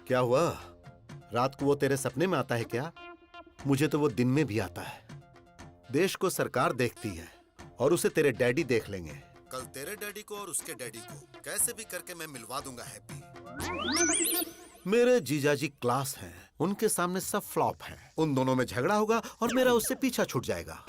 क्या हुआ? रात को वो तेरे सपने में आता है क्या? मुझे तो वो दिन में भी आता है। देश को सरकार देखती है और उसे तेरे डैडी देख लेंगे। कल तेरे डैडी को और उसके डैडी को कैसे भी करके मैं मिलवा दूंगा हैप्पी। मेरे जीजाजी क्लास हैं, उनके सामने सब फ्लॉप है। उन दोनों में झगड़ा होगा और मेरा उससे पीछा छूट जाएगा।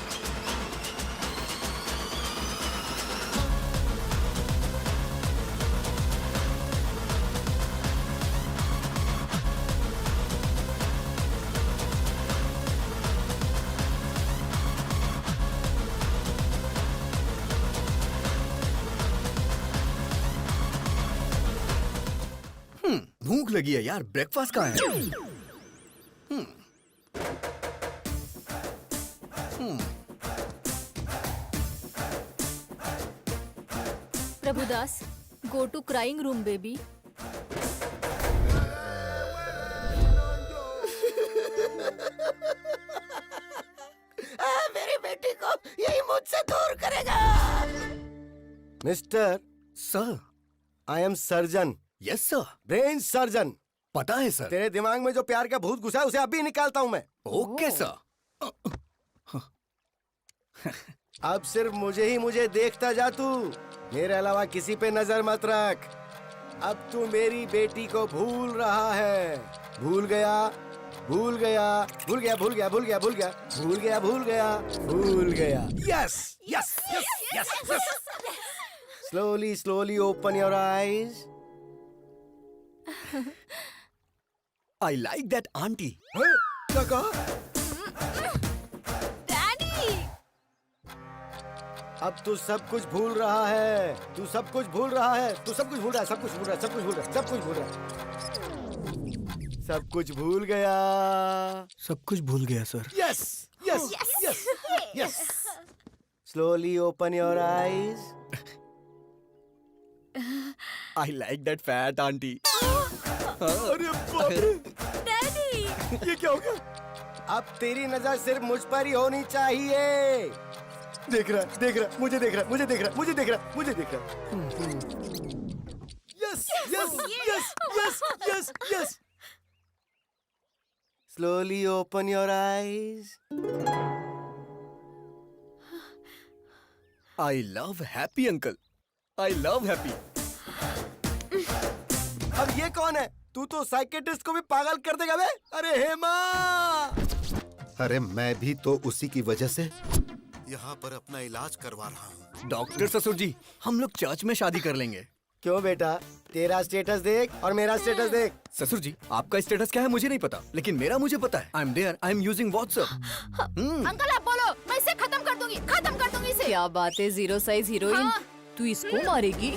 भूख लगी है यार, ब्रेकफास्ट कहाँ है? Prabhudas, go to crying room, baby. मेरी बेटी को यही मुझसे दूर करेगा। Mister, sir. I am surgeon, yes sir. Brain surgeon. पता है सर। तेरे दिमाग में जो प्यार का भूत घुसा है उसे अभी निकालता हूँ मैं। Okay sir. अब सिर्फ मुझे देखता जा तू, मेरे अलावा किसी पे नजर मत रख। अब तू मेरी बेटी को भूल रहा है। भूल गया, भूल गया, भूल गया, भूल गया, भूल गया, भूल गया, भूल गया, भूल गया, भूल गया। Yes yes yes yes yes. Slowly slowly open your eyes. I like that aunty. क्या कहा? Daddy! अब तू सब कुछ भूल रहा है। तू सब कुछ भूल रहा है। तू सब कुछ भूल रहा है। सब कुछ भूल रहा है। सब कुछ भूल रहा है। सब कुछ भूल रहा है। सब कुछ भूल गया। सब कुछ भूल गया sir. Yes yes yes yes. Slowly open your eyes. I like that fat aunty. अरे बाप रे, Daddy! ये क्या हो गया? अब तेरी नजर सिर्फ मुझ पर ही होनी चाहिए। देख रहा, देख रहा, मुझे देख रहा, मुझे देख रहा, मुझे देख रहा, मुझे देख रहा। Yes yes yes yes yes yes. Slowly open your eyes. I love happy uncle. I love happy. अब ये कौन है? तू तो साइकेट्रिस्ट को भी पागल कर देगा बे। अरे हेमा! अरे मैं भी तो उसी की वजह से यहाँ पर अपना इलाज करवा रहा हूँ। डॉक्टर ससुर जी, हम लोग चर्च में शादी कर लेंगे। क्यों बेटा? तेरा स्टेटस देख और मेरा स्टेटस देख। ससुर जी, आपका स्टेटस क्या है मुझे नहीं पता, लेकिन मेरा मुझे पता है। I am there, I am using WhatsApp. Uncle आप बोलो, मैं इसे खत्म कर दूंगी इसे। क्या बात है, जीरो साइज हीरोइन। तू इसको मारेगी?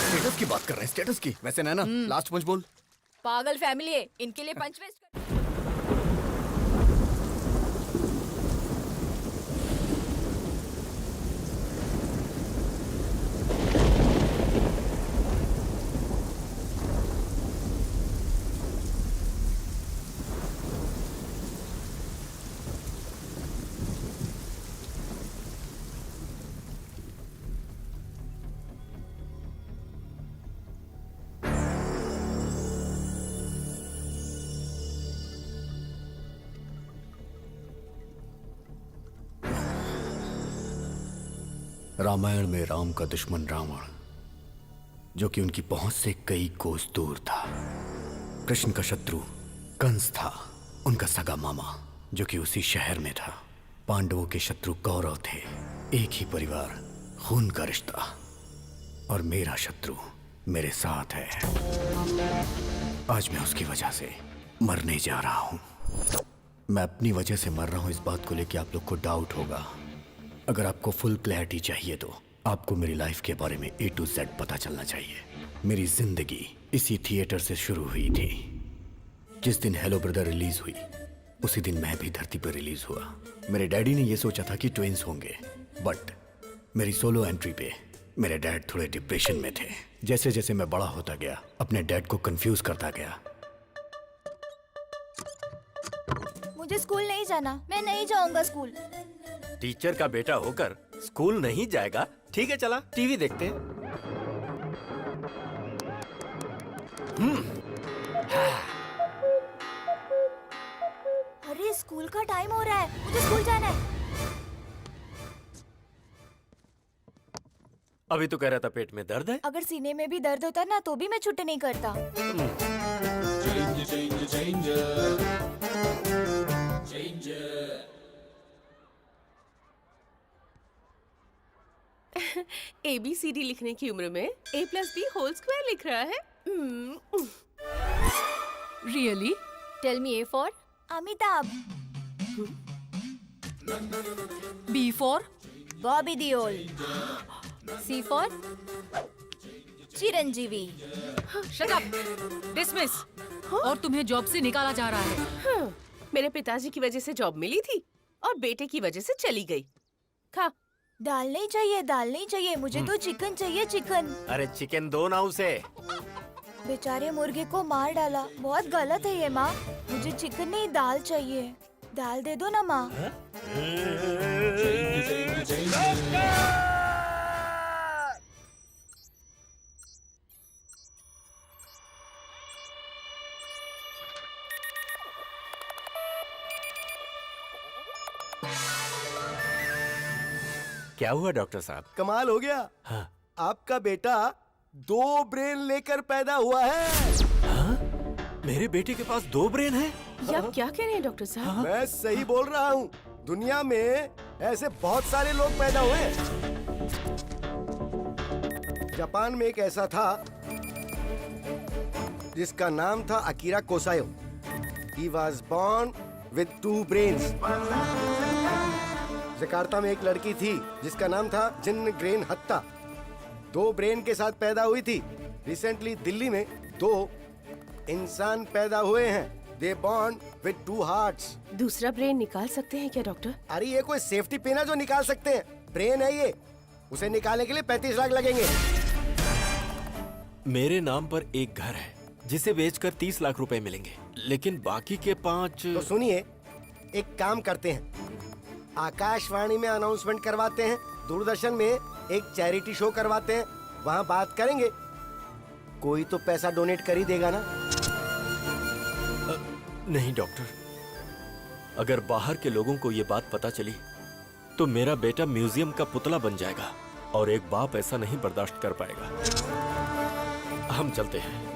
स्टेटस की बात कर रहे हैं, स्टेटस की। वैसे नैना, लास्ट पंच बोल। पागल फैमिली है, इनके लिए पंच वेस्ट कर। रामायण में राम का दुश्मन रावण, जो कि उनकी पहुंच से कई कोस दूर था। कृष्ण का शत्रु कंस था, उनका सगा मामा, जो कि उसी शहर में था। पांडवों के शत्रु कौरव थे, एक ही परिवार, खून का रिश्ता। और मेरा शत्रु मेरे साथ है। आज मैं उसकी वजह से मरने जा रहा हूं। मैं अपनी वजह से मर रहा हूं, इस बात को लेकर आप लोग को डाउट होगा। अगर आपको फुल क्लैरिटी चाहिए तो आपको मेरी लाइफ के बारे में A to Z पता चलना चाहिए। मेरी जिंदगी इसी थिएटर से शुरू हुई थी। जिस दिन हेलो ब्रदर रिलीज हुई, उसी दिन मैं भी धरती पर रिलीज हुआ। मेरे डैडी ने यह सोचा था कि ट्विंस होंगे, बट मेरी सोलो एंट्री पे मेरे डैड थोड़े डिप्रेशन में थे। जैसे जैसे मैं बड़ा होता गया, अपने डैड को कंफ्यूज करता गया। मुझे स्कूल नहीं जाना, मैं नहीं जाऊंगा स्कूल। टीचर का बेटा होकर स्कूल नहीं जाएगा? ठीक है, चला टीवी देखते हैं। अभी तो कह रहा था पेट में दर्द है। अगर सीने में भी दर्द होता ना तो भी मैं छुट्टी नहीं करता। ABCD लिखने की उम्र में A+B² लिख रहा है। Really? Tell me, A for? Amitabh. B for? Bobby Deol. C for? Chiranjeevi. Shut up! Dismiss! और तुम्हें जॉब से निकाला जा रहा है। हाँ, मेरे पिताजी की वजह से जॉब मिली थी और बेटे की वजह से चली गई। खा। दाल नहीं चाहिए, दाल नहीं चाहिए, मुझे तो चिकन चाहिए, चिकन। अरे चिकन दो ना उसे। बेचारे मुर्गे को मार डाला, बहुत गलत है ये माँ। मुझे चिकन नहीं, दाल चाहिए। दाल दे दो ना माँ। क्या हुआ डॉक्टर साहब? कमाल हो गया। हाँ। आपका बेटा 2 ब्रेन लेकर पैदा हुआ है। हाँ? मेरे बेटे के पास 2 ब्रेन है? ये आप क्या कह रहे हैं डॉक्टर साहब? मैं सही बोल रहा हूँ। दुनिया में ऐसे बहुत सारे लोग पैदा हुए हैं। जापान में एक ऐसा था जिसका नाम था Akira Kosayo. He was born with 2 brains. Jakarta में एक लड़की थी जिसका नाम था जिन ग्रेन हत्ता। 2 ब्रेन के साथ पैदा हुई थी। रिसेंटली दिल्ली में 2 इंसान पैदा हुए हैं। They born with 2 hearts. दूसरा ब्रेन निकाल सकते हैं क्या डॉक्टर? अरे ये कोई सेफ्टी पिन है जो निकाल सकते हैं? ब्रेन है ये, उसे निकालने के लिए 35 लाख लगेंगे। मेरे नाम पर एक घर है जिसे बेचकर 30 लाख रुपए मिलेंगे, लेकिन बाकी के 5। तो सुनिए, एक काम करते हैं, आकाशवाणी में अनाउंसमेंट करवाते हैं, दूरदर्शन में एक चैरिटी शो करवाते हैं, वहाँ बात करेंगे। कोई तो पैसा डोनेट कर ही देगा ना। नहीं डॉक्टर, अगर बाहर के लोगों को ये बात पता चली तो मेरा बेटा म्यूजियम का पुतला बन जाएगा और एक बाप ऐसा नहीं बर्दाश्त कर पाएगा। हम चलते हैं।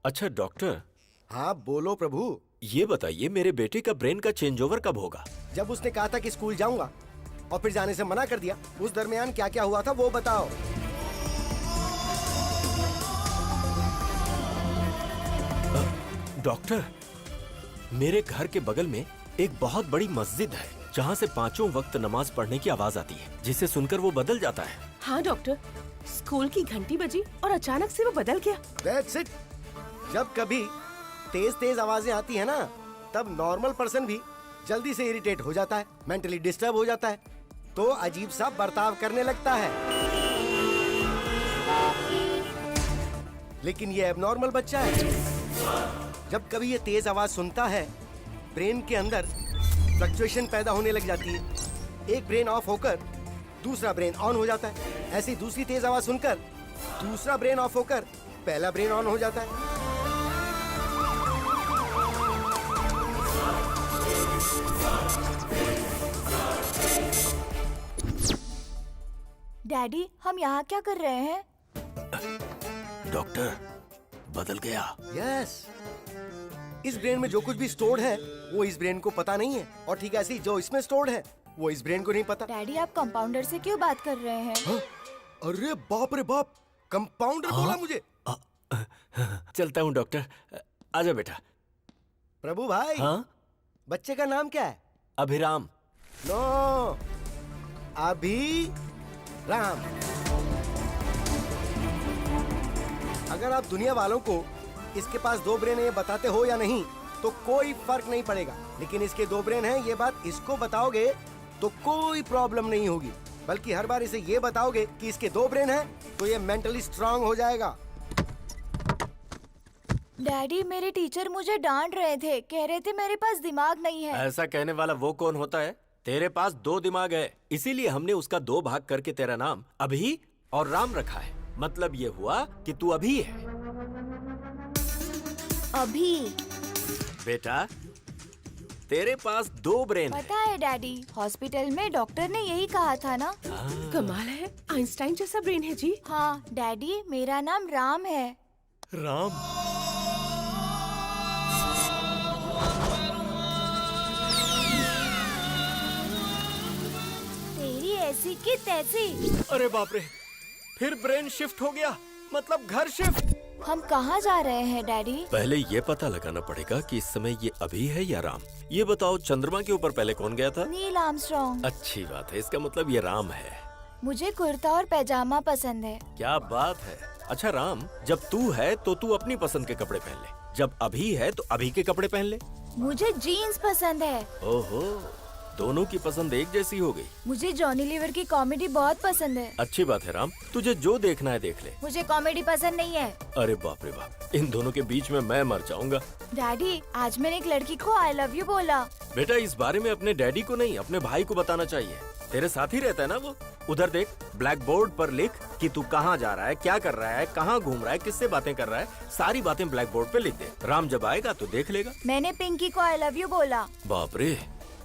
अच्छा डॉक्टर। हाँ बोलो प्रभु। ये बताइए, मेरे बेटे का ब्रेन का चेंज ओवर कब होगा? जब उसने कहा था कि स्कूल जाऊंगा और फिर जाने से मना कर दिया, उस दरमियान क्या क्या हुआ था वो बताओ। डॉक्टर, मेरे घर के बगल में एक बहुत बड़ी मस्जिद है जहाँ से 5 वक्त नमाज पढ़ने की आवाज आती है, जिसे सुनकर वो बदल जाता है। हाँ डॉक्टर, स्कूल की घंटी बजी और अचानक से वो बदल गया। That's it. जब कभी तेज तेज आवाजें आती है ना, तब नॉर्मल पर्सन भी जल्दी से इरिटेट हो जाता है, मेंटली डिस्टर्ब हो जाता है, तो अजीब सा बर्ताव करने लगता है। लेकिन ये एबनॉर्मल बच्चा है। जब कभी ये तेज आवाज सुनता है, ब्रेन के अंदर फ्लक्चुएशन पैदा होने लग जाती है। एक ब्रेन ऑफ होकर दूसरा ब्रेन ऑन हो जाता है। ऐसी दूसरी तेज आवाज सुनकर दूसरा ब्रेन ऑफ होकर पहला ब्रेन ऑन हो जाता है। डैडी, हम यहाँ क्या कर रहे हैं? डॉक्टर, बदल गया। यस, इस ब्रेन में जो कुछ भी स्टोर्ड है वो इस ब्रेन को पता नहीं है, और ठीक ऐसे ही जो इसमें स्टोर्ड है वो इस ब्रेन को नहीं पता। डैडी, आप कंपाउंडर से क्यों बात कर रहे हैं? हाँ? अरे बाप रे बाप, कंपाउंडर बोला मुझे। चलता हूँ डॉक्टर, आजा बेटा। प्रभु भाई। हाँ? बच्चे का नाम क्या है? अभिराम। नो, अभी राम। अगर आप दुनिया वालों को इसके पास 2 ब्रेन है ये बताते हो या नहीं तो कोई फर्क नहीं पड़ेगा, लेकिन इसके 2 ब्रेन हैं ये बात इसको बताओगे तो कोई प्रॉब्लम नहीं होगी, बल्कि हर बार इसे ये बताओगे कि इसके 2 ब्रेन हैं तो ये मेंटली स्ट्रांग हो जाएगा। डैडी, मेरे टीचर मुझे डांट रहे थे, कह रहे थे मेरे पास दिमाग नहीं है। ऐसा कहने वाला वो कौन होता है? तेरे पास 2 दिमाग है, इसीलिए हमने उसका 2 भाग करके तेरा नाम अभी और राम रखा है। मतलब ये हुआ कि तू अभी है। अभी? बेटा, तेरे पास 2 ब्रेन है। पता है डैडी, हॉस्पिटल में डॉक्टर ने यही कहा था ना। कमाल है, आइंस्टाइन जैसा ब्रेन है जी। हाँ डैडी, मेरा नाम राम है। राम। तेरी ऐसी की तैसी। अरे बाप रे, फिर ब्रेन शिफ्ट हो गया, मतलब घर शिफ्ट। हम कहाँ जा रहे हैं डैडी? पहले ये पता लगाना पड़ेगा कि इस समय ये अभी है या राम। ये बताओ, चंद्रमा के ऊपर पहले कौन गया था? Neil Armstrong. अच्छी बात है, इसका मतलब ये राम है। मुझे कुर्ता और पैजामा पसंद है। क्या बात है। अच्छा राम, जब तू है तो तू अपनी पसंद के कपड़े पहन ले, जब अभी है तो अभी के कपड़े पहन ले। मुझे जीन्स पसंद है। ओहो, दोनों की पसंद एक जैसी हो गई। मुझे जॉनी लीवर की कॉमेडी बहुत पसंद है। अच्छी बात है राम, तुझे जो देखना है देख ले। मुझे कॉमेडी पसंद नहीं है। अरे बाप रे बाप, इन दोनों के बीच में मैं मर जाऊंगा। डैडी, आज मैंने एक लड़की को आई लव यू बोला। बेटा, इस बारे में अपने डैडी को नहीं, अपने भाई को बताना चाहिए। तेरे साथ ही रहता है ना वो। उधर देख, ब्लैक बोर्ड पर लिख कि तू कहाँ जा रहा है, क्या कर रहा है, कहाँ घूम रहा है, किससे बातें कर रहा है। सारी बातें ब्लैक बोर्ड पे लिख दे। राम जब आएगा तो देख लेगा। मैंने पिंकी को आई लव यू बोला। बाप रे,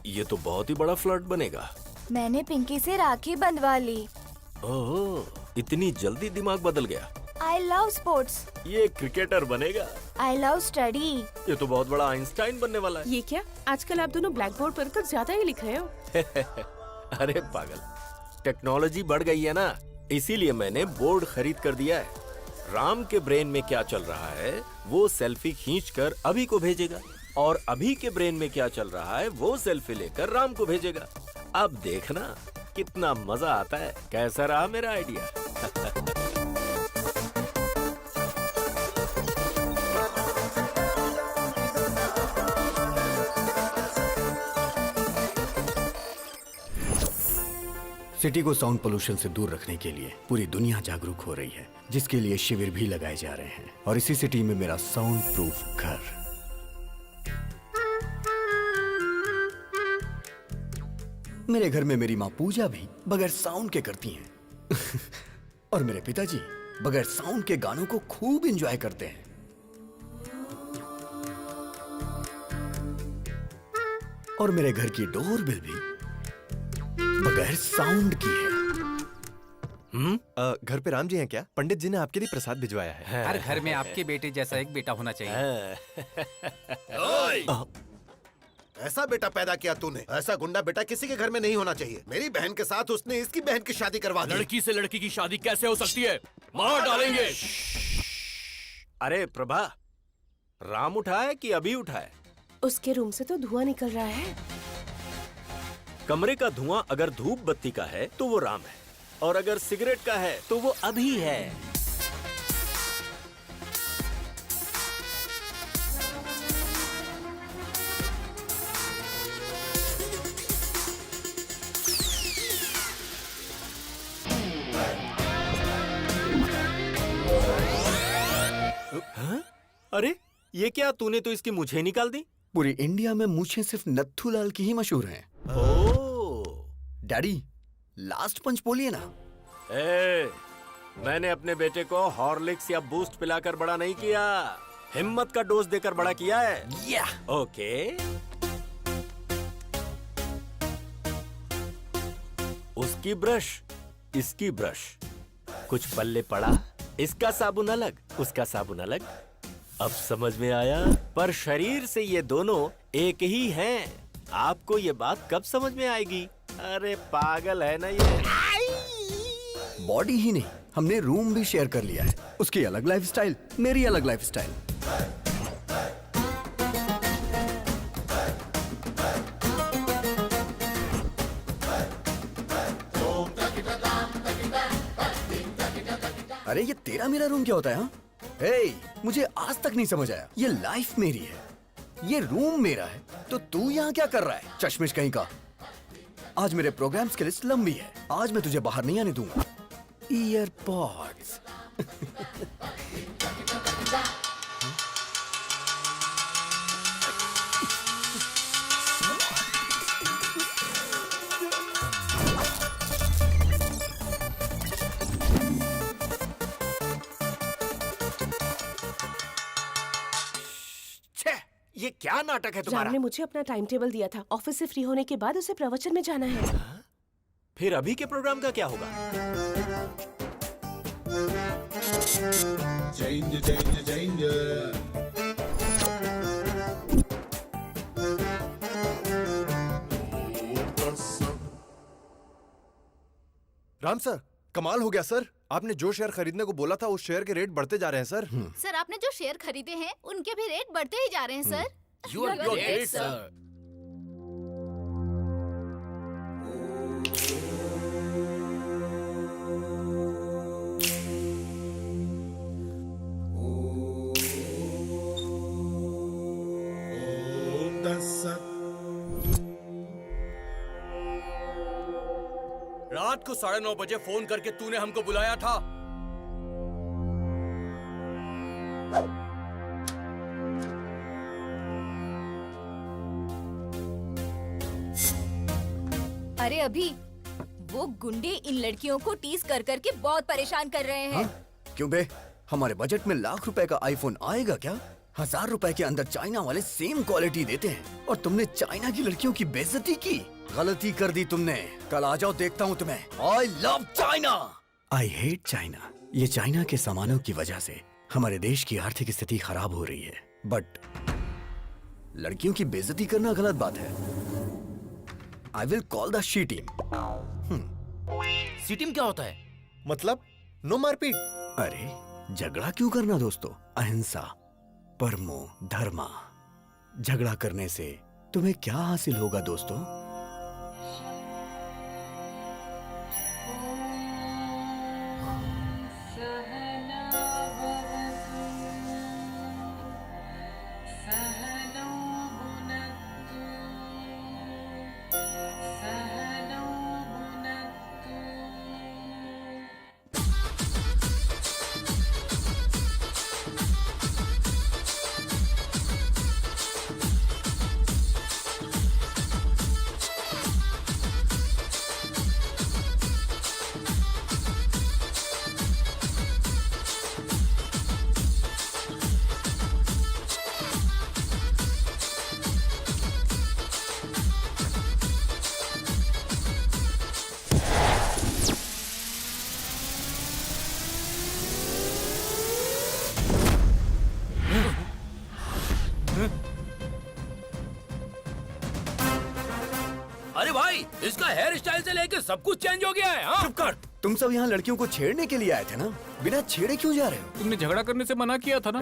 ये तो बहुत ही बड़ा फ्लर्ट बनेगा। मैंने पिंकी से राखी बंधवा ली। ओह, इतनी जल्दी दिमाग बदल गया। I love sports. ये क्रिकेटर बनेगा। I love study. ये तो बहुत बड़ा आइंस्टाइन बनने वाला है। ये क्या, आजकल आप दोनों ब्लैक बोर्ड पर कुछ ज्यादा ही लिख रहे हो। अरे पागल, टेक्नोलॉजी बढ़ गई है ना, इसीलिए मैंने बोर्ड खरीद कर दिया है। राम के ब्रेन में क्या चल रहा है वो सेल्फी खींचकर अभी को भेजेगा, और अभी के ब्रेन में क्या चल रहा है वो सेल्फी लेकर राम को भेजेगा। अब देखना कितना मजा आता है। कैसा रहा मेरा आइडिया? सिटी को साउंड पोल्यूशन से दूर रखने के लिए पूरी दुनिया जागरूक हो रही है, जिसके लिए शिविर भी लगाए जा रहे हैं। और इसी सिटी में मेरा साउंड प्रूफ घर। मेरे घर में मेरी माँ पूजा भी बगैर साउंड के करती हैं। और मेरे पिताजी बगैर साउंड के गानों को खूब एंजॉय करते हैं। और मेरे घर की डोरबेल भी बगैर साउंड की है। घर पे राम जी हैं क्या? पंडित जी ने आपके लिए प्रसाद भिजवाया है। हर घर में आपके बेटे जैसा एक बेटा होना चाहिए। ऐसा बेटा पैदा किया तूने, ऐसा गुंडा बेटा किसी के घर में नहीं होना चाहिए। मेरी बहन के साथ उसने इसकी बहन की शादी करवा दी। लड़की से लड़की की शादी कैसे हो सकती है? मार डालेंगे। अरे प्रभा, राम उठाए कि अभी उठाए? उसके रूम से तो धुआं निकल रहा है। कमरे का धुआं अगर धूप बत्ती का है तो वो राम है, और अगर सिगरेट का है तो वो अभी है। हाँ? अरे ये क्या, तूने तो इसकी मूछें निकाल दी। पूरी इंडिया में मूछें सिर्फ नत्थूलाल की ही मशहूर हैं। ओह, डैडी, लास्ट पंच बोलिए ना। मैंने अपने बेटे को हॉर्लिक्स या बूस्ट पिलाकर बड़ा नहीं किया, हिम्मत का डोज देकर बड़ा किया है। या ओके। उसकी ब्रश, इसकी ब्रश, कुछ पल्ले पड़ा। इसका साबुन अलग, उसका साबुन अलग। अब समझ में आया, पर शरीर से ये दोनों एक ही हैं। आपको ये बात कब समझ में आएगी? अरे पागल है ना ये। बॉडी ही नहीं, हमने रूम भी शेयर कर लिया है। उसकी अलग लाइफस्टाइल, मेरी अलग लाइफस्टाइल। अरे ये तेरा मेरा रूम क्या होता है? हाँ, मुझे आज तक नहीं समझ आया। ये लाइफ मेरी है, ये रूम मेरा है, तो तू यहाँ क्या कर रहा है? चश्मिश कहीं का। आज मेरे प्रोग्राम्स की लिस्ट लंबी है, आज मैं तुझे बाहर नहीं आने दूंगा। ईयरपॉड्स। ये क्या नाटक है राम तुम्हारा? ने मुझे अपना टाइम टेबल दिया था। ऑफिस से फ्री होने के बाद उसे प्रवचन में जाना है। फिर अभी के प्रोग्राम का क्या होगा? राम सर, कमाल हो गया सर। आपने जो शेयर खरीदने को बोला था उस शेयर के रेट बढ़ते जा रहे हैं सर। सर आपने जो शेयर खरीदे हैं उनके भी रेट बढ़ते ही जा रहे हैं sir. You are great, sir. रात को 9:30 बजे फोन करके तूने हमको बुलाया था। अरे अभी वो गुंडे इन लड़कियों को टीज कर करके बहुत परेशान कर रहे हैं। क्यों बे? हमारे बजट में लाख रुपए का आईफोन आएगा क्या? 1000 रुपए के अंदर चाइना वाले सेम क्वालिटी देते हैं और तुमने चाइना की लड़कियों की बेइज्जती की। गलती कर दी तुमने। कल आ जाओ, देखता हूँ तुम्हें। I love China. I hate China. ये चाइना के सामानों की वजह से हमारे देश की आर्थिक स्थिति खराब हो रही है, बट लड़कियों की बेइज्जती करना गलत बात है। I will call the she team. C team क्या होता है? मतलब नो मारपीट। अरे झगड़ा क्यों करना दोस्तों? अहिंसा, परमो धर्मा। झगड़ा करने से तुम्हें क्या हासिल होगा दोस्तों? अरे भाई, इसका हेयर स्टाइल से लेके सब कुछ चेंज हो गया है। हाँ? चुप कर। तुम सब यहाँ लड़कियों को छेड़ने के लिए आए थे ना? बिना छेड़े क्यों जा रहे हो? तुमने झगड़ा करने से मना किया था ना?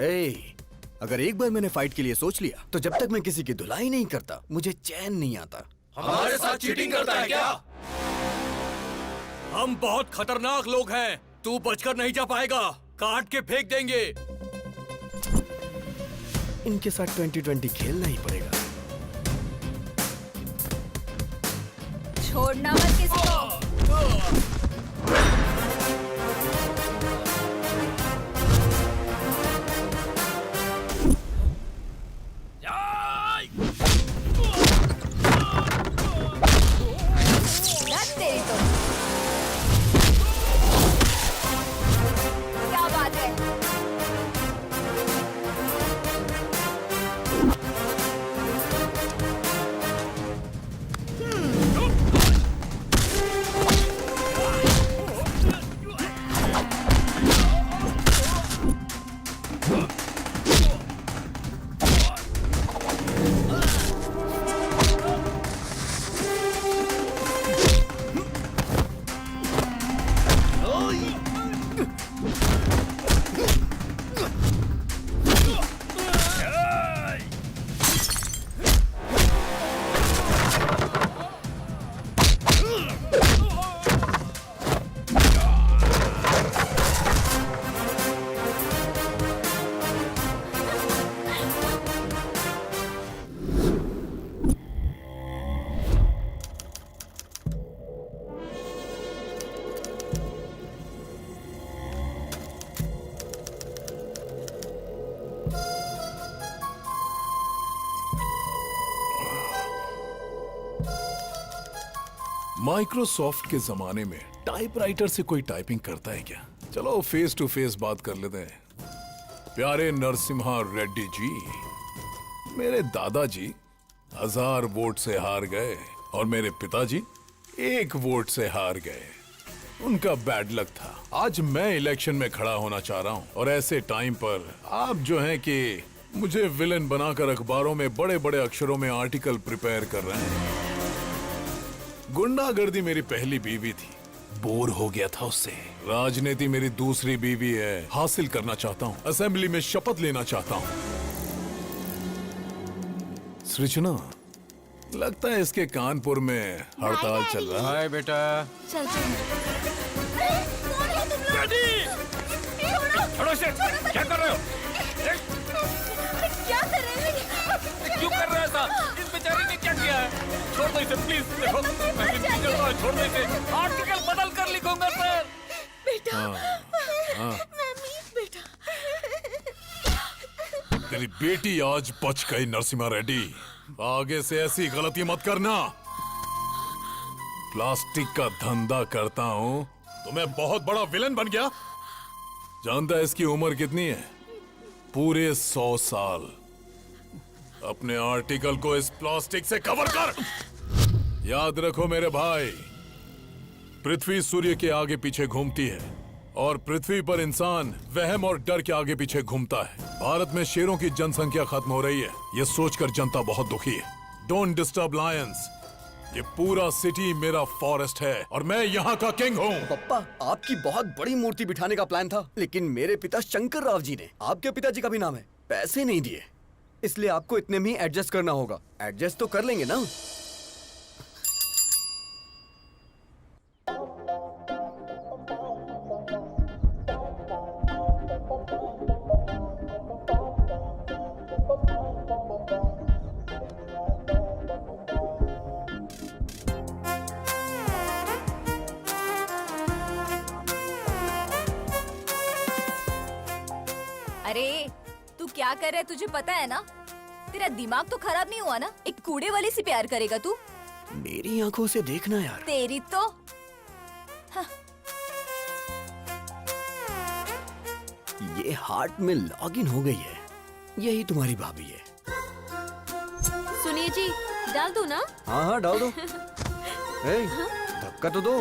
अगर एक बार मैंने फाइट के लिए सोच लिया तो जब तक मैं किसी की धुलाई नहीं करता मुझे चैन नहीं आता। हमारे साथ चीटिंग करता है क्या? हम बहुत खतरनाक लोग हैं। तू बचकर नहीं जा पाएगा। काट के फेंक देंगे। इनके साथ 2020 खेलना ही पड़ेगा। छोड़ना मत किसी को। लत तेरी तो। क्या बात है? माइक्रोसॉफ्ट के जमाने में टाइपराइटर से कोई टाइपिंग करता है क्या? चलो फेस टू फेस बात कर लेते हैं। प्यारे नरसिम्हा रेड्डी जी, मेरे दादाजी 1000 वोट से हार गए और मेरे पिताजी 1 वोट से हार गए। उनका बैड लक था। आज मैं इलेक्शन में खड़ा होना चाह रहा हूँ और ऐसे टाइम पर आप जो हैं कि मुझे विलेन बनाकर अखबारों में बड़े बड़े अक्षरों में आर्टिकल प्रिपेयर कर रहे हैं। गुंडागर्दी मेरी पहली बीवी थी, बोर हो गया था उससे। राजनीति मेरी दूसरी बीवी है, हासिल करना चाहता हूँ। असेंबली में शपथ लेना चाहता हूँ। सृजना, लगता है इसके कानपुर में हड़ताल चल रहा है। हाय बेटा। चलते हैं। छोड़ो इसे, क्या कर रहे हो? क्या कर रहे हैं? क्यों कर रहे हो ऐसा? इस बेचारी ने क्या किया है? छोड़ दो इसे प्लीज। देखो मैं विनती करता हूँ, छोड़ दो इसे। आर्टिकल बदल कर लिखूंगा सर। बेटा, हाँ। मम्मी, बेटा। तेरी बेटी आज बच गई नरसिम्हा रेड्डी। आगे से ऐसी गलती मत करना। प्लास्टिक का धंधा करता हूँ तो मैं बहुत बड़ा विलन बन गया। जानता है इसकी उम्र कितनी है? पूरे 100 साल। अपने आर्टिकल को इस प्लास्टिक से कवर कर। याद रखो मेरे भाई, पृथ्वी सूर्य के आगे पीछे घूमती है और पृथ्वी पर इंसान वहम और डर के आगे पीछे घूमता है। भारत में शेरों की जनसंख्या खत्म हो रही है, यह सोचकर जनता बहुत दुखी है। Don't disturb Lions. ये पूरा सिटी मेरा फॉरेस्ट है और मैं यहाँ का किंग हूँ। पप्पा, आपकी बहुत बड़ी मूर्ति बिठाने का प्लान था, लेकिन मेरे पिता शंकर राव जी ने, आपके पिताजी का भी नाम है, पैसे नहीं दिए। इसलिए आपको इतने में ही एडजस्ट करना होगा। एडजस्ट तो कर लेंगे ना? अरे तू क्या कर रहा है, तुझे पता है ना? तेरा दिमाग तो खराब नहीं हुआ ना? एक कूड़े वाली से प्यार करेगा तू? मेरी आंखों से देखना यार। तेरी तो ये हार्ट में लॉगिन हो गई है। यही तुम्हारी भाभी है। सुनिए जी, डाल दो ना? हाँ हाँ, डाल दो। ए, धक्का तो दो।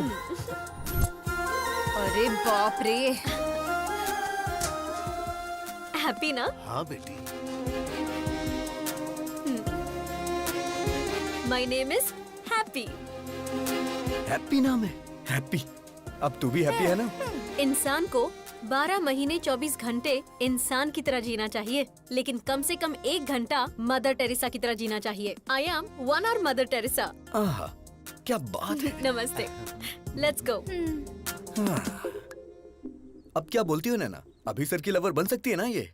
अरे बाप रे। हैप्पी ना? हाँ बेटी। My name is happy. Happy नाम है? हैप्पी। अब तू भी हैप्पी है ना? इंसान को 12 महीने 24 घंटे इंसान की तरह जीना चाहिए, लेकिन कम से कम 1 घंटा मदर टेरेसा की तरह जीना चाहिए। I am 1 hour mother Teresa. आहा, क्या बात है। नमस्ते। Let's go. अब क्या बोलती हो नैना? अभी सर की लवर बन सकती है ना ये?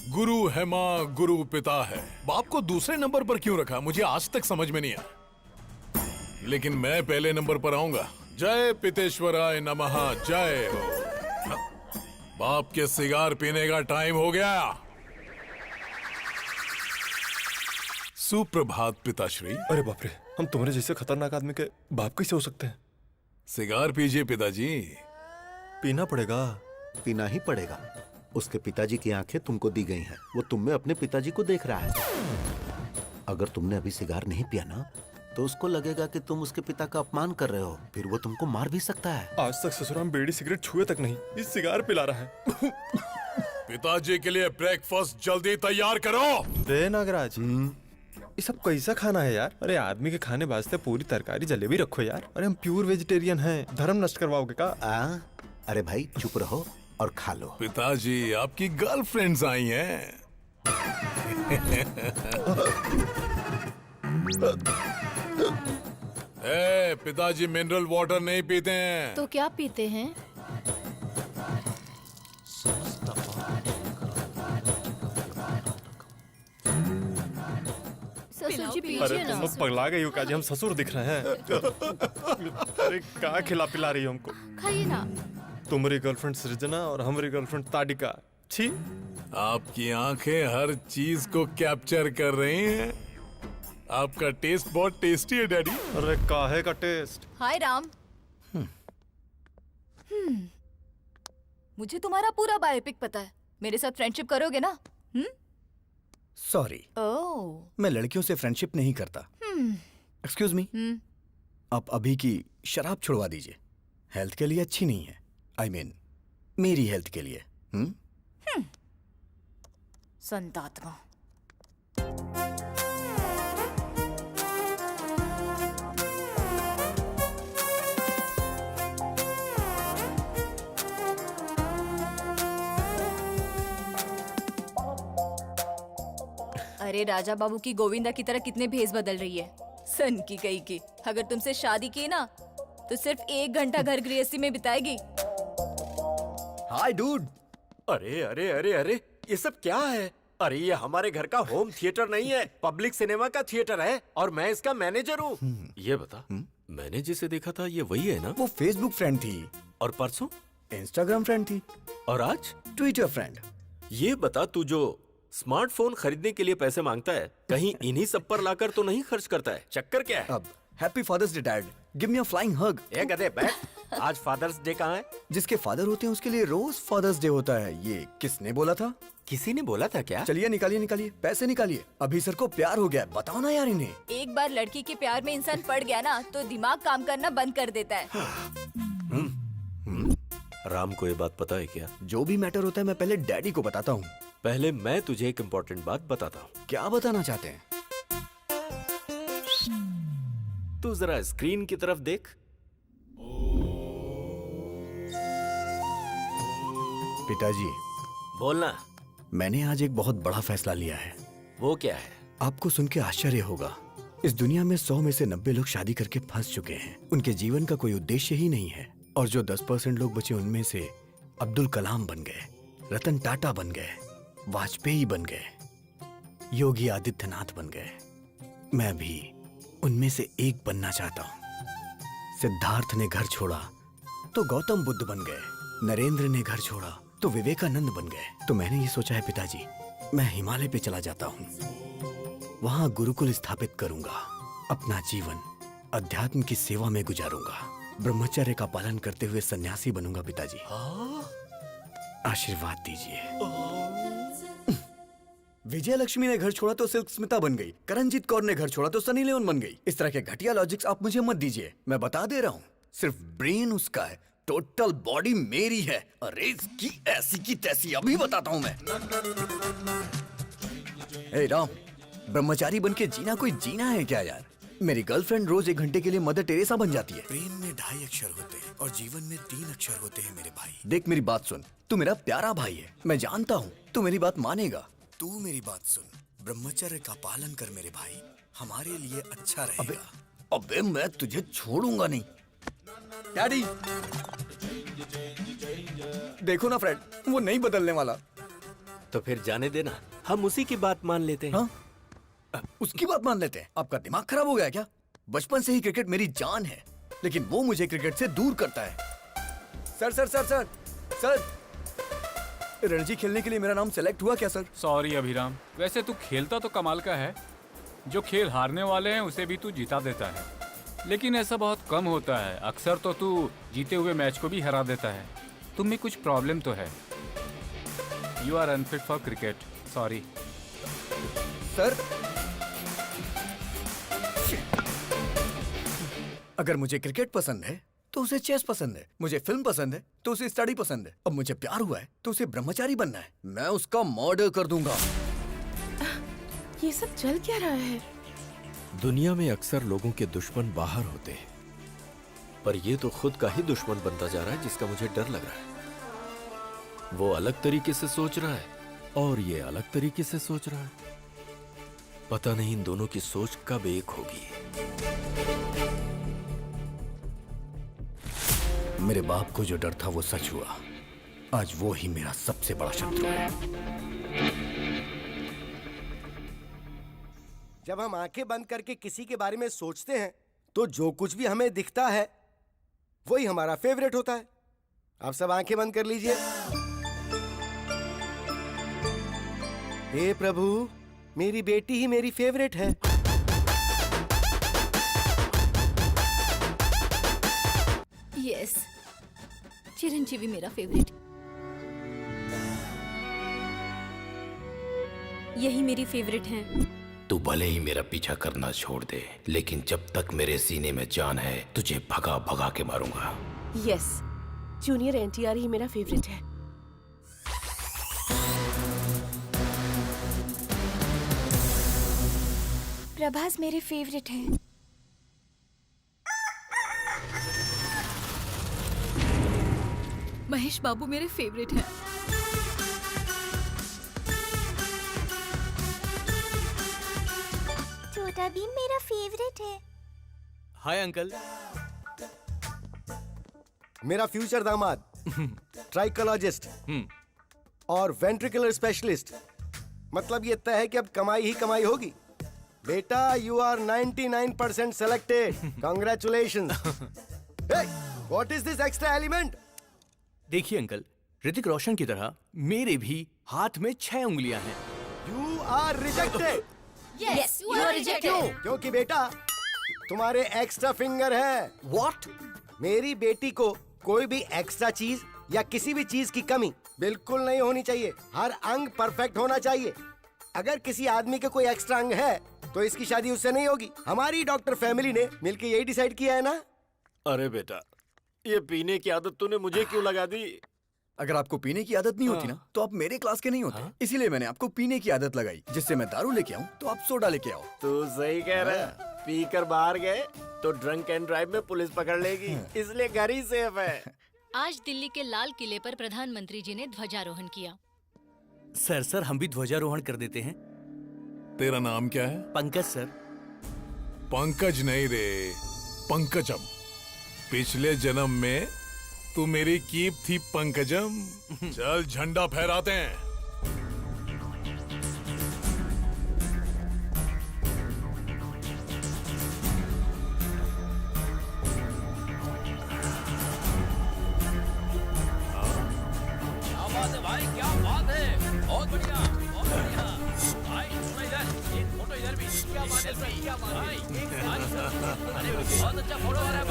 गुरु है माँ, गुरु पिता है। बाप को दूसरे नंबर पर क्यों रखा, मुझे आज तक समझ में नहीं आया। लेकिन मैं पहले नंबर पर आऊंगा। जय पितेश्वराय नमः, जय हो। बाप के सिगार पीने का टाइम हो गया। सुप्रभात पिताश्री। अरे बाप रे, हम तुम्हारे जैसे खतरनाक आदमी के बाप कैसे हो सकते हैं? सिगार पीजिए पिताजी। पीना पड़ेगा। पीना ही पड़ेगा। उसके पिताजी की आंखें तुमको दी गई हैं। वो तुम में अपने पिताजी को देख रहा है। अगर तुमने अभी सिगार नहीं पिया ना, तो उसको लगेगा कि तुम उसके पिता का अपमान कर रहे हो। फिर वो तुमको मार भी सकता है। आज तक ससुराल में बीड़ी सिगरेट छुए तक नहीं, इस सिगार पिला रहा है। पिताजी के लिए ब्रेकफास्ट जल्दी तैयार करो। रे नागराज, ये सब कैसा खाना है यार? अरे आदमी के खाने वास्ते पूरी तरकारी जलेबी रखो यार। अरे हम प्योर वेजिटेरियन हैं, धर्म नष्ट करवाओगे का? अरे भाई चुप रहो और खा लो। पिताजी, आपकी गर्लफ्रेंड्स आई हैं। पिताजी मिनरल वाटर नहीं पीते हैं। तो क्या पीते हैं? ससुर जी अरे पीजिए तुम ना। लोग पगला गई हो काजी, हम ससुर दिख रहे हैं। अरे क्या खिला पिला रही हो हमको? खाइए ना। तुम्हारी गर्लफ्रेंड सृजना और हमारी गर्लफ्रेंड ताडिका। छी। आपकी आंखें हर चीज को कैप्चर कर रही हैं। आपका टेस्ट बहुत टेस्टी है डैडी। अरे काहे का टेस्ट? हाय राम। मुझे तुम्हारा पूरा बायोपिक पता है। मेरे साथ फ्रेंडशिप करोगे ना? सॉरी, ओह मैं लड़कियों से फ्रेंडशिप नहीं करता। एक्सक्यूज मी, आप अभी की शराब छुड़वा दीजिए। हेल्थ के लिए अच्छी नहीं है। आई मीन मेरी हेल्थ के लिए। संतात्मा। अरे राजा बाबू की गोविंदा की तरह कितने भेस बदल रही है। सन की गई की। अगर तुमसे शादी की ना तो सिर्फ 1 घंटा घर गृहस्थी में बिताएगी। हाय डूड। अरे अरे अरे अरे, ये सब क्या है? अरे ये हमारे घर का होम थिएटर नहीं है, पब्लिक सिनेमा का थिएटर है और मैं इसका मैनेजर हूँ। ये बता, मैंने जिसे देखा था ये वही है ना? वो फेसबुक फ्रेंड थी। और परसों इंस्टाग्राम फ्रेंड थी। और आज ट्विटर फ्रेंड। ये बता, तू जो स्मार्टफोन खरीदने के लिए पैसे मांगता है, कहीं इन्हीं सब पर लाकर तो नहीं खर्च करता है? चक्कर क्या है? अब happy father's day dad, give me a flying hug. ए गधे बैठ। आज फादर्स डे कहाँ है? जिसके फादर होते हैं उसके लिए रोज फादर्स डे होता है। ये किसने बोला था? किसी ने बोला था क्या? चलिए निकालिए निकालिए, पैसे निकालिए। अभी सर को प्यार हो गया, बताओ ना यार इन्हें। एक बार लड़की के प्यार में इंसान पड़ गया ना तो दिमाग काम करना बंद कर देता है। राम को ये बात पता है क्या? जो भी मैटर होता है मैं पहले डैडी को बताता हूँ। पहले मैं तुझे एक इम्पोर्टेंट बात बताता हूँ। क्या बताना चाहते हैं? तू जरा स्क्रीन की तरफ देख। पिताजी, बोलना। मैंने आज एक बहुत बड़ा फैसला लिया है। वो क्या है? आपको सुन के आश्चर्य होगा। इस दुनिया में 100 में से 90 लोग शादी करके फंस चुके हैं। उनके जीवन का कोई उद्देश्य ही नहीं है। और जो 10% लोग बचे उनमें से अब्दुल कलाम बन गए, रतन टाटा बन गए, वाजपेयी बन गए, योगी आदित्यनाथ बन गए। मैं भी उनमें से एक बनना चाहता हूँ। सिद्धार्थ ने घर छोड़ा तो गौतम बुद्ध बन गए, नरेंद्र ने घर छोड़ा तो विवेकानंद बन गए। तो मैंने ये सोचा है पिताजी, मैं हिमालय पे चला जाता हूँ, वहां गुरुकुल स्थापित करूंगा, अपना जीवन अध्यात्म की सेवा में गुजारूंगा, ब्रह्मचर्य का पालन करते हुए सन्यासी बनूंगा। पिताजी आशीर्वाद दीजिए। विजय लक्ष्मी ने घर छोड़ा तो सिल्क स्मिता बन गई, करणजीत कौर ने घर छोड़ा तो सनी लियोन बन गई। इस तरह के घटिया लॉजिक्स आप मुझे मत दीजिए। मैं बता दे रहा हूँ, सिर्फ ब्रेन उसका है, टोटल बॉडी मेरी है। अरे इसकी ऐसी की तैसी अभी बताता हूँ मैं। ए राम, ब्रह्मचारी बन के जीना कोई जीना है क्या यार? मेरी गर्लफ्रेंड रोज 1 घंटे के लिए मदर टेरेसा बन जाती है। प्रेम में 2.5 अक्षर होते हैं और जीवन में 3 अक्षर होते हैं मेरे भाई। देख मेरी बात सुन, तू मेरा प्यारा भाई है, मैं जानता हूँ तू मेरी बात मानेगा। तू मेरी बात सुन, ब्रह्मचर्य का पालन कर मेरे भाई, हमारे लिए अच्छा रहेगा। अबे मैं तुझे छोड़ूंगा नहीं। डैडी देखो ना फ्रेंड, वो नहीं बदलने वाला। तो फिर जाने देना, हम उसी की बात मान लेते हैं। हाँ? उसकी बात मान लेते हैं? आपका दिमाग खराब हो गया क्या? बचपन से ही क्रिकेट मेरी जान है, लेकिन वो मुझे क्रिकेट से दूर करता है। Sir sir sir sir sir, Ranji खेलने के लिए मेरा नाम सेलेक्ट हुआ क्या सर? सॉरी अभिराम, वैसे तू खेलता तो कमाल का है। जो खेल हारने वाले हैं उसे भी तू जिता देता है, लेकिन ऐसा बहुत कम होता है। अक्सर तो तू जीते हुए मैच को भी हरा देता है। तुम में कुछ प्रॉब्लम तो है। You are unfit for cricket, sorry. Sir अगर मुझे क्रिकेट पसंद है तो उसे चेस पसंद है, मुझे फिल्म पसंद है तो उसे स्टडी पसंद है, अब मुझे प्यार हुआ है तो उसे ब्रह्मचारी बनना है। मैं उसका मर्डर कर दूंगा। ये सब चल क्या रहा है? दुनिया में अक्सर लोगों के दुश्मन बाहर होते हैं, पर ये तो खुद का ही दुश्मन बनता जा रहा है, जिसका मुझे डर लग रहा है। वो अलग तरीके से सोच रहा है और ये अलग तरीके से सोच रहा है। पता नहीं इन दोनों की सोच कब एक होगी। मेरे बाप को जो डर था वो सच हुआ। आज वो ही मेरा सबसे बड़ा शत्रु है। जब हम आंखें बंद करके किसी के बारे में सोचते हैं तो जो कुछ भी हमें दिखता है वही हमारा फेवरेट होता है। आप सब आंखें बंद कर लीजिए। हे प्रभु, मेरी बेटी ही मेरी फेवरेट है। यस, चिरंजीवी मेरा फेवरेट। यही मेरी फेवरेट हैं। तू भले ही मेरा पीछा करना छोड़ दे, लेकिन जब तक मेरे सीने में जान है तुझे भगा भगा के मारूंगा। यस, जूनियर एनटीआर ही मेरा फेवरेट है। प्रभास मेरे फेवरेट हैं। महेश बाबू मेरे फेवरेट हैं। छोटा भीम मेरा फेवरेट है। Hi uncle. मेरा फ्यूचर दामाद ट्राइकोलॉजिस्ट और वेंट्रिकुलर स्पेशलिस्ट। मतलब ये तय है कि अब कमाई ही कमाई होगी। बेटा you are 99% selected. Congratulation. What is this extra element? देखिए अंकल, ऋतिक रोशन की तरह मेरे भी हाथ में 6 उंगलियां हैं। You are rejected. Yes, you are rejected. क्यों? क्योंकि बेटा तुम्हारे एक्स्ट्रा फिंगर है। What? मेरी बेटी को कोई भी एक्स्ट्रा चीज या किसी भी चीज की कमी बिल्कुल नहीं होनी चाहिए। हर अंग परफेक्ट होना चाहिए। अगर किसी आदमी के कोई एक्स्ट्रा अंग है तो इसकी शादी उससे नहीं होगी। हमारी डॉक्टर फैमिली ने मिलकर यही डिसाइड किया है ना। अरे बेटा, ये पीने की आदत तूने मुझे क्यों लगा दी? अगर आपको पीने की आदत नहीं होती ना तो आप मेरे क्लास के नहीं होते। इसीलिए मैंने आपको पीने की आदत लगाई, जिससे मैं दारू लेके आऊं तो आप सोडा लेके आओ। तू सही कह रहा है। पी कर बाहर गए तो ड्रंक एंड ड्राइव में पुलिस पकड़ लेगी, इसलिए घर ही सेफ है। आज दिल्ली के लाल किले पर प्रधानमंत्री जी ने ध्वजारोहण किया। सर हम भी ध्वजारोहण कर देते हैं। तेरा नाम क्या है? पंकज सर। पंकज नहीं रे, पंकजम। पिछले जन्म में तू मेरी कीप थी पंकजम। चल झंडा फहराते हैं। भाई क्या बात है, बहुत बढ़िया, बहुत बढ़िया। भाई इधर एक फोटो इधर भी। क्या बात है सर, क्या बात है। अरे बहुत अच्छा फोटो आ रहा है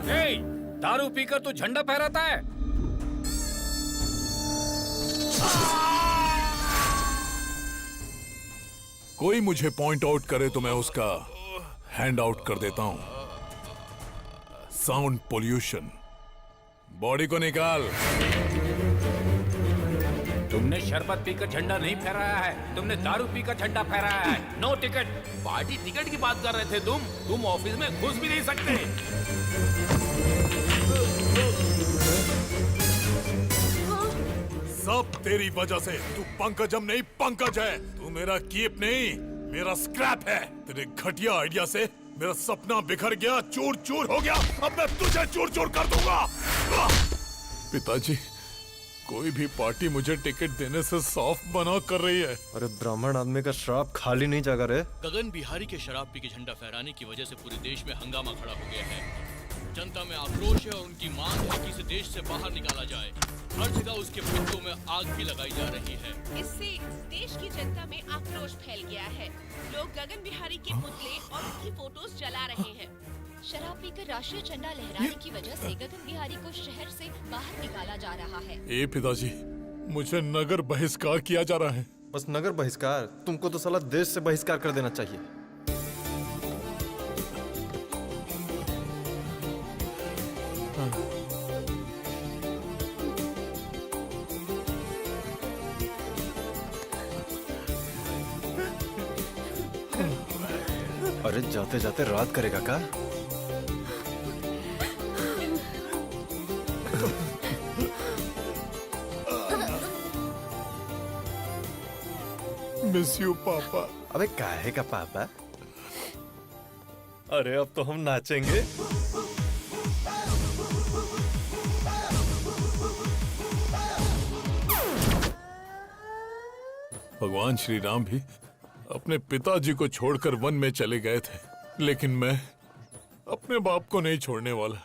भाई। दारू पीकर तू झंडा फहराता है? कोई मुझे पॉइंट आउट करे तो मैं उसका हैंड आउट कर देता हूं। Sound pollution. बॉडी को निकाल। तुमने शरबत पीकर झंडा नहीं फहराया है, तुमने दारू पीकर झंडा फहराया है। No ticket. पार्टी टिकट की बात कर रहे थे तुम ऑफिस में घुस भी नहीं सकते। सब तेरी वजह से। तू पंकजम नहीं पंकज है। तू मेरा कीप नहीं, मेरा स्क्रैप है। तेरे घटिया आइडिया से मेरा सपना बिखर गया, चूर चूर हो गया। अब मैं तुझे चूर चूर कर दूंगा। पिताजी, कोई भी पार्टी मुझे टिकट देने से साफ मना कर रही है। अरे ब्राह्मण आदमी का श्राप खाली नहीं जागा रे। गगन बिहारी के शराब पी के झंडा फहराने की वजह से पूरे देश में हंगामा खड़ा हो गया है। जनता में आक्रोश है और उनकी मांग है कि इसे देश से बाहर निकाला जाए। हर जगह उसके पिंडों में आग भी लगाई जा रही है। इससे देश की जनता में आक्रोश फैल गया है। लोग गगन बिहारी के पुतले और उनकी फोटोज जला रहे हैं। शराब पीकर राष्ट्रीय झंडा लहराने की वजह से गगन बिहारी को शहर से बाहर निकाला जा रहा है। ए पिताजी, मुझे नगर बहिष्कार किया जा रहा है। बस नगर बहिष्कार? तुमको तो साला देश से बहिष्कार कर देना चाहिए। अरे जाते जाते रात करेगा का? मिस यू पापा। अबे काहे का पापा? अरे अब तो हम नाचेंगे। भगवान श्री राम भी अपने पिताजी को छोड़कर वन में चले गए थे, लेकिन मैं अपने बाप को नहीं छोड़ने वाला।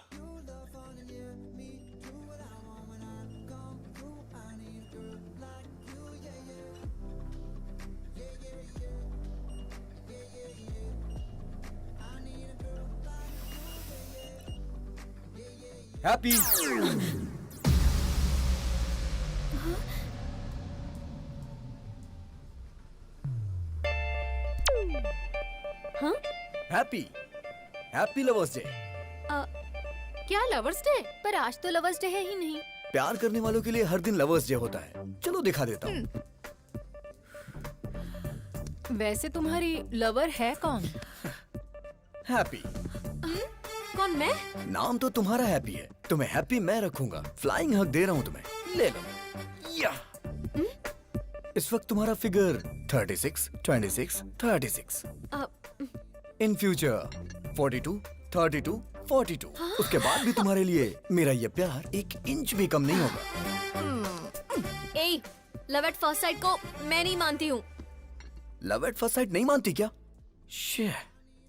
हैप्पी। हाँ? Happy lovers day. क्या लवर्स डे? पर आज तो लवर्स डे है ही नहीं। प्यार करने वालों के लिए हर दिन लवर्स डे होता है। चलो दिखा देता हूँ। वैसे तुम्हारी लवर है कौन? हैप्पी। कौन, मैं? नाम तो तुम्हारा हैप्पी है, तुम्हें हैप्पी मैं रखूंगा। फ्लाइंग हग दे रहा हूँ तुम्हें, ले लो। या इस वक्त तुम्हारा फिगर 36, 26, 36। In future 42, 32, 42। उसके बाद भी तुम्हारे लिए मेरा ये प्यार 1 इंच भी कम नहीं होगा। ए, लव एट फर्स्ट साइट को मैं नहीं मानती हूँ। लव एट फर्स्ट साइट नहीं मानती क्या?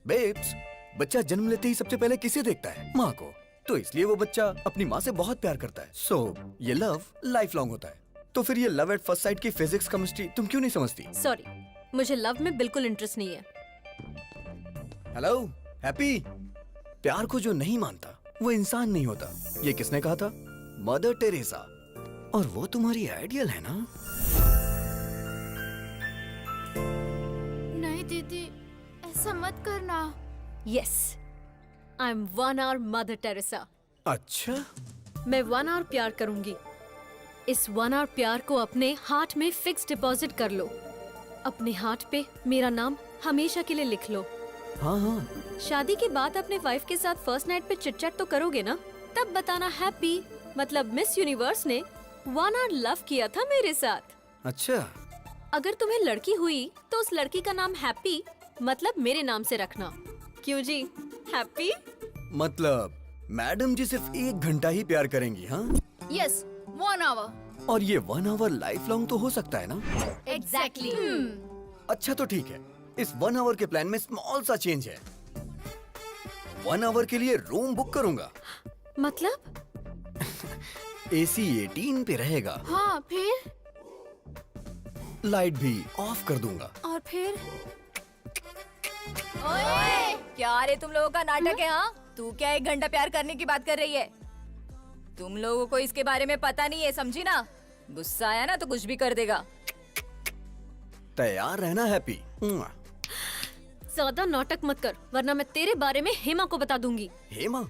बेब्स, बच्चा जन्म लेते ही सबसे पहले किसे देखता है? माँ को। तो इसलिए वो बच्चा अपनी माँ से बहुत प्यार करता है। सो ये लव लाइफ लॉन्ग होता है। तो फिर ये लव एट फर्स्ट साइट की फिजिक्स केमिस्ट्री तुम क्यों नहीं समझती? सॉरी, मुझे लव में बिल्कुल इंटरेस्ट नहीं है। हेलो हैप्पी, प्यार को जो नहीं मानता वो इंसान नहीं होता। ये किसने कहा था? Mother Teresa. और वो तुम्हारी आइडियल है ना? नहीं दीदी, ऐसा मत करना। Yes, I am 1 hour mother Teresa. अच्छा, मैं 1 hour प्यार करूंगी। इस 1 hour प्यार को अपने हार्ट में फिक्स डिपॉजिट कर लो। अपने हार्ट पे मेरा नाम हमेशा के लिए लिख लो। हाँ हाँ। शादी के बाद अपने वाइफ के साथ फर्स्ट नाइट पे चिट चैट तो करोगे ना? तब बताना हैप्पी मतलब मिस यूनिवर्स ने 1 hour लव किया था मेरे साथ। अच्छा, अगर तुम्हें लड़की हुई तो उस लड़की का नाम हैप्पी मतलब मेरे नाम से रखना। क्यों जी, हैप्पी? मतलब मैडम जी सिर्फ 1 घंटा ही प्यार करेंगी? हाँ यस, 1 hour। और ये 1 hour लाइफ लॉन्ग तो हो सकता है ना? एग्जैक्टली। अच्छा तो ठीक है, इस 1 hour के प्लान में स्मॉल सा चेंज है। 1 hour के लिए रूम बुक करूंगा। मतलब? AC 18 पे रहेगा। हाँ, फिर? लाइट भी ऑफ कर दूंगा। और फिर? ओए, क्या रे तुम लोगों का नाटक है? हाँ, तू क्या 1 घंटा प्यार करने की बात कर रही है? तुम लोगों को इसके बारे में पता नहीं है, समझी ना? गुस्सा आया ना तो कुछ भी कर देगा। तैयार रहना हैप्पी। ज्यादा नाटक मत कर, वरना मैं तेरे बारे में हेमा को बता दूंगी। हेमा?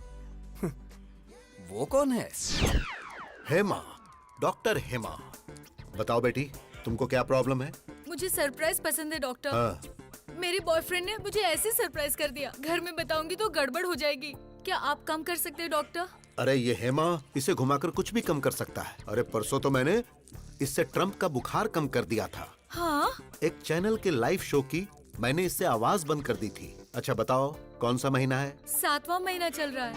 वो कौन है? हेमा, डॉक्टर हेमा। बताओ बेटी, तुमको क्या प्रॉब्लम है? मुझे सरप्राइज पसंद है डॉक्टर। हाँ। मेरे बॉयफ्रेंड ने मुझे ऐसे सरप्राइज कर दिया, घर में बताऊंगी तो गड़बड़ हो जाएगी। क्या आप कम कर सकते हैं डॉक्टर? अरे ये हेमा इसे घुमाकर कुछ भी कम कर सकता है। अरे परसों तो मैंने इससे ट्रम्प का बुखार कम कर दिया था। हाँ? एक चैनल के लाइव शो की मैंने इससे आवाज बंद कर दी थी। अच्छा बताओ, कौन सा महीना है? 7वां महीना चल रहा है।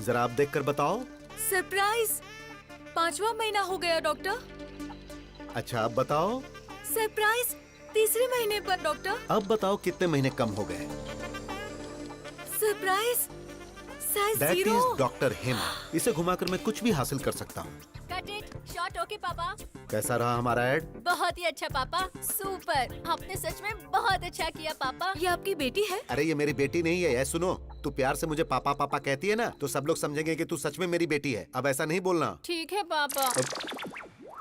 जरा आप देखकर बताओ। सरप्राइज 5वां महीना हो गया डॉक्टर। अच्छा अब बताओ। सरप्राइज 3रे महीने पर डॉक्टर। अब बताओ कितने महीने कम हो गए? Surprise size that 0। Is doctor Hema. इसे घुमाकर मैं कुछ भी हासिल कर सकता हूँ। Cut it short. ओके पापा। कैसा रहा हमारा ऐड? बहुत ही अच्छा पापा, सुपर। आपने सच में बहुत अच्छा किया पापा। ये आपकी बेटी है? अरे ये मेरी बेटी नहीं है। सुनो, तू प्यार से मुझे पापा पापा कहती है ना, तो सब लोग समझेंगे कि तू सच में मेरी बेटी है। अब ऐसा नहीं बोलना। ठीक है पापा।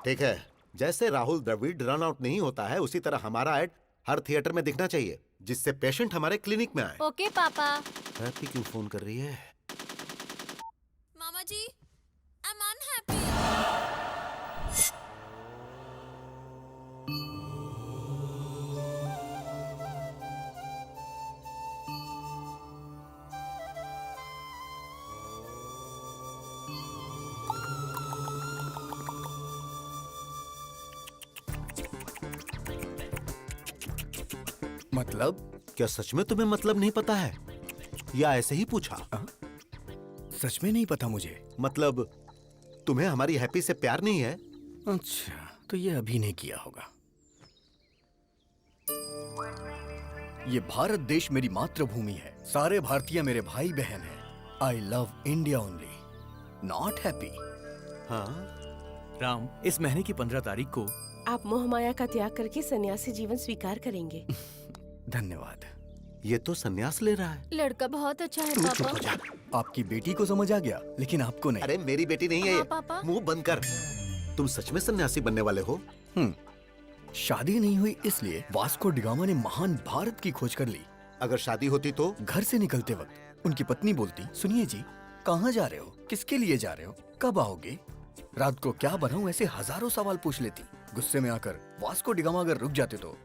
ठीक है। जैसे राहुल द्रविड़ रन आउट नहीं होता है, उसी तरह हमारा ऐड हर थिएटर में दिखना चाहिए, जिससे पेशेंट हमारे क्लिनिक में आए। ओके पापा। हैप्पी क्यों फोन कर रही है? मामा जी, आई एम अनहैप्पी। मतलब? क्या सच में तुम्हें मतलब नहीं पता है या ऐसे ही पूछा? सच में नहीं पता मुझे। मतलब तुम्हें हमारी हैप्पी से प्यार नहीं है? अच्छा, तो ये अभी नहीं किया होगा। ये भारत देश मेरी मातृभूमि है। सारे भारतीय मेरे भाई बहन हैं। I love India only, not happy. हाँ राम, इस महीने की 15 तारीख को आप मोह माया का त्याग करके सन्यासी जीवन स्वीकार करेंगे। धन्यवाद। ये तो सन्यास ले रहा है। लड़का बहुत अच्छा है तू चुप हो पापा। जा। आपकी बेटी को समझ आ गया, लेकिन आपको नहीं। अरे मेरी बेटी नहीं है हाँ, ये। पापा। मुंह बंद कर। तुम सच में सन्यासी बनने वाले हो? शादी नहीं हुई इसलिए वास्को डिगामा ने महान भारत की खोज कर ली। अगर शादी होती तो? घर से निकलते वक्त उनकी पत्नी बोलती, सुनिए जी, कहाँ जा रहे हो, किसके लिए जा रहे हो, कब आओगे, रात को क्या बनाऊं, ऐसे हजारों सवाल पूछ लेती। गुस्से में आकर वास्को डिगामा अगर रुक जाते तो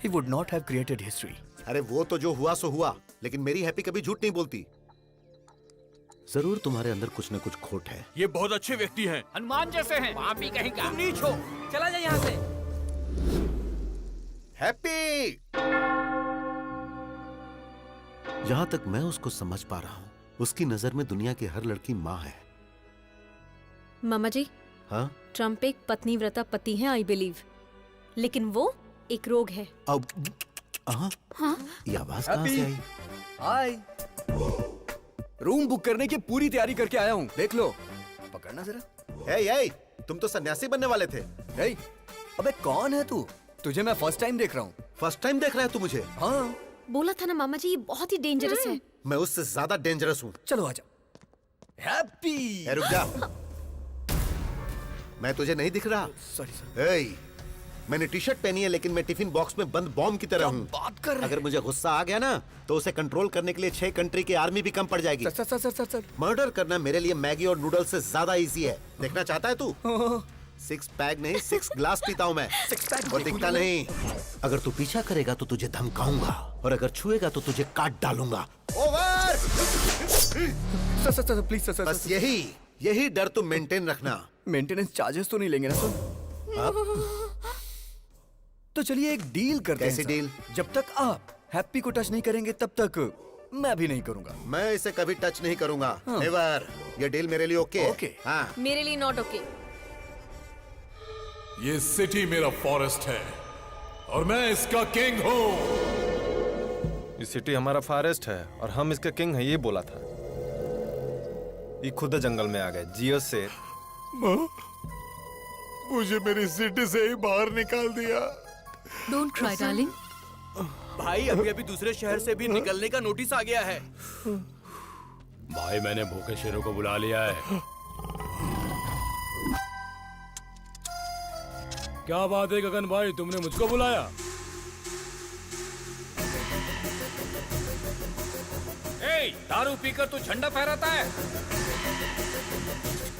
he would not have created history. अरे वो तो जो हुआ सो हुआ, लेकिन मेरी हैप्पी कभी झूठ नहीं बोलती। जरूर तुम्हारे अंदर कुछ न कुछ खोट है। ये बहुत अच्छे व्यक्ति हैं, हनुमान जैसे हैं। पापी कहीं का। नीच हो, चला जा यहाँ से। हैप्पी! जहां तक मैं उसको समझ पा रहा हूं, उसकी नजर में दुनिया की हर लड़की माँ है। मामा जी, हाँ? ट्रम्प एक पत्नीव्रता पति है, आई बिलीव, लेकिन वो एक रोग है। अब हाँ? ये आवाज कहाँ से आई? हाय, रूम बुक करने की पूरी तैयारी करके आया हूँ, देख लो। पकड़ना जरा। ए, तुम तो सन्यासी बनने वाले थे। ए, अबे कौन है तू? तुझे मैं फर्स्ट टाइम देख रहा हूँ। फर्स्ट टाइम देख रहा है तू मुझे? हाँ। बोला था ना मामा जी, ये बहुत ही डेंजरस है। मैं उससे ज्यादा डेंजरस हूँ। चलो आजा। हैप्पी! रुक जा। मैं तुझे नहीं दिख रहा? सॉरी। मैंने टी शर्ट पहनी है, लेकिन मैं टिफिन बॉक्स में बंद बॉम्ब की तरह हूँ। बात कर रहे हैं? अगर मुझे गुस्सा आ गया ना, तो उसे कंट्रोल करने के लिए 6 कंट्री की आर्मी भी कम पड़ जाएगी। सर। मर्डर करना मेरे लिए मैगी और नूडल से ज्यादा इजी है। देखना चाहता है तू? 6 पैक नहीं, 6 ग्लास पीता हूँ मैं। 6 पैक और दिखता नहीं। अगर तू पीछा करेगा तो तुझे धमकाऊंगा, और अगर छुएगा तो तुझे काट डालूंगा। ओवर! Sir please sir. बस यही डर तुम मेंटेन रखना। मेंटेनेंस चार्जेस तो नहीं लेंगे ना सर? तो चलिए एक डील करते हैं। कैसी डील? जब तक आप हैप्पी को टच नहीं करेंगे तब तक मैं भी नहीं करूंगा। मैं इसे कभी टच नहीं करूंगा। हाँ। नेवर। ये डील मेरे लिए ओके है? ओके। हाँ। मेरे लिए नॉट ओके। ये सिटी मेरा फॉरेस्ट है और मैं इसका किंग हूँ। ये सिटी हमारा फॉरेस्ट है और हम इसका किंग है, ये बोला था। ये खुद जंगल में आ गए। जियो शेर। मुझे मेरी सिटी से ही बाहर निकाल दिया। Don't cry darling. भाई अभी दूसरे शहर से भी निकलने का नोटिस आ गया है। भाई मैंने भूखे शेरों को बुला लिया है। क्या बात है गगन भाई, तुमने मुझको बुलाया? दारू पीकर तू झंडा फहराता है?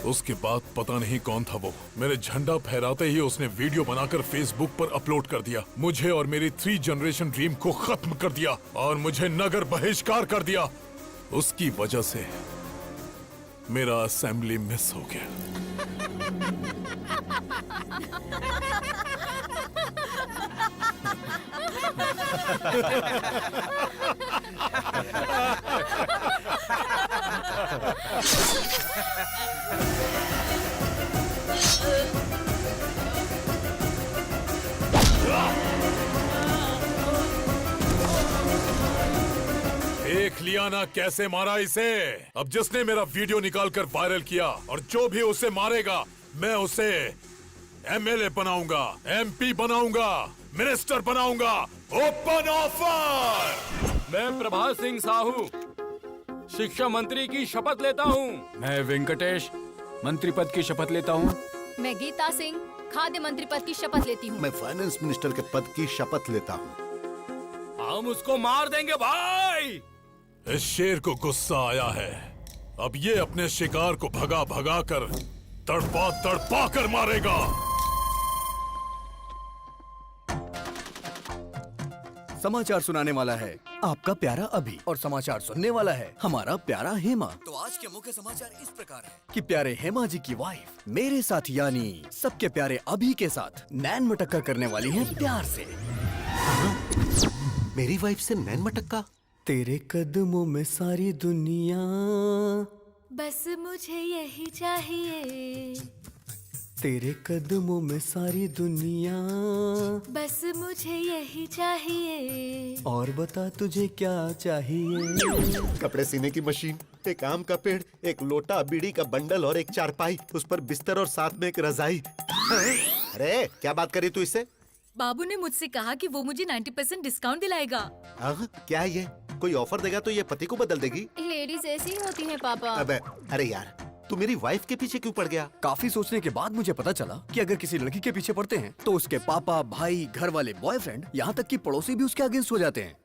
उसके बाद पता नहीं कौन था वो, मेरे झंडा फहराते ही उसने वीडियो बनाकर फेसबुक पर अपलोड कर दिया। मुझे और मेरी 3 जनरेशन ड्रीम को खत्म कर दिया और मुझे नगर बहिष्कार कर दिया। उसकी वजह से मेरा असेंबली मिस हो गया। देख लिया ना कैसे मारा इसे। अब जिसने मेरा वीडियो निकालकर वायरल किया और जो भी उसे मारेगा, मैं उसे एमएलए बनाऊंगा, एमपी बनाऊंगा, मिनिस्टर बनाऊंगा। Open offer. मैं प्रभात सिंह साहू शिक्षा मंत्री की शपथ लेता हूँ। मैं वेंकटेश मंत्री पद की शपथ लेता हूँ। मैं गीता सिंह खाद्य मंत्री पद की शपथ लेती हूँ। मैं फाइनेंस मिनिस्टर के पद की शपथ लेता हूँ। हम उसको मार देंगे भाई। इस शेर को गुस्सा आया है। अब ये अपने शिकार को भगा भगा कर तड़पा तड़पा कर मारेगा। समाचार सुनाने वाला है आपका प्यारा अभी और समाचार सुनने वाला है हमारा प्यारा हेमा। तो आज के मुख्य समाचार इस प्रकार है कि प्यारे हेमा जी की वाइफ मेरे साथ यानी सबके प्यारे अभी के साथ नैन मटक्का करने वाली है प्यार से। मेरी वाइफ से नैन मटक्का? तेरे कदमों में सारी दुनिया, बस मुझे यही चाहिए। तेरे कदमों में सारी दुनिया, बस मुझे यही चाहिए। और बता तुझे क्या चाहिए। कपड़े सीने की मशीन, एक आम का पेड़, एक लोटा, बीड़ी का बंडल और एक चारपाई, उस पर बिस्तर और साथ में एक रजाई। अरे क्या बात करी तू इससे? बाबू ने मुझसे कहा कि वो मुझे 90% डिस्काउंट दिलाएगा। क्या है ये? कोई ऑफर देगा तो ये पति को बदल देगी? लेडीज ऐसी होती हैं पापा। अबे अरे यार, तू मेरी वाइफ के पीछे क्यों पड़ गया? काफी सोचने के बाद मुझे पता चला कि अगर किसी लड़की के पीछे पड़ते हैं तो उसके पापा, भाई, घर वाले, बॉयफ्रेंड, यहाँ तक कि पड़ोसी भी उसके अगेंस्ट हो जाते हैं।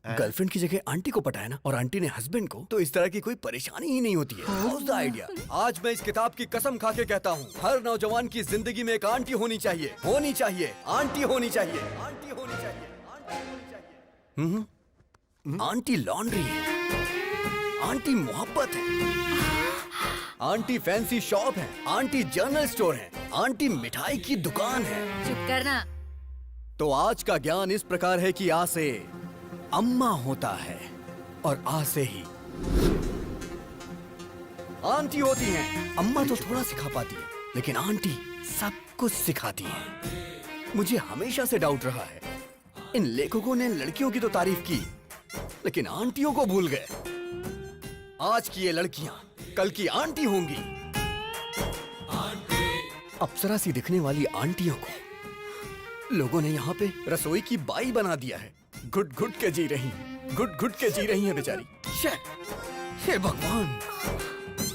गर्लफ्रेंड की जगह आंटी को पटाया ना, और आंटी ने हस्बैंड को, तो इस तरह की कोई परेशानी ही नहीं होती है। How's the idea? आज मैं इस किताब की कसम खा के कहता हूँ, हर नौजवान की जिंदगी में एक आंटी होनी चाहिए, होनी चाहिए, आंटी होनी चाहिए, आंटी होनी चाहिए, आंटी होनी चाहिए। आंटी लॉन्ड्री है, आंटी मोहब्बत है, आंटी फैंसी शॉप है, आंटी जनरल स्टोर है, आंटी मिठाई की दुकान है। चुप करना। तो आज का ज्ञान इस प्रकार है कि आ से अम्मा होता है और आ से ही आंटी होती है। अम्मा तो थोड़ा सिखा पाती है, लेकिन आंटी सब कुछ सिखाती है। मुझे हमेशा से डाउट रहा है, इन लेखकों ने लड़कियों की तो तारीफ की, लेकिन आंटियों को भूल गए। आज की ये लड़कियां कल की आंटी होंगी। अप्सरा सी दिखने वाली आंटियों को लोगों ने यहाँ पे रसोई की बाई बना दिया है। घुट घुट के जी रही, घुट घुट के जी रही है बेचारी। हे भगवान,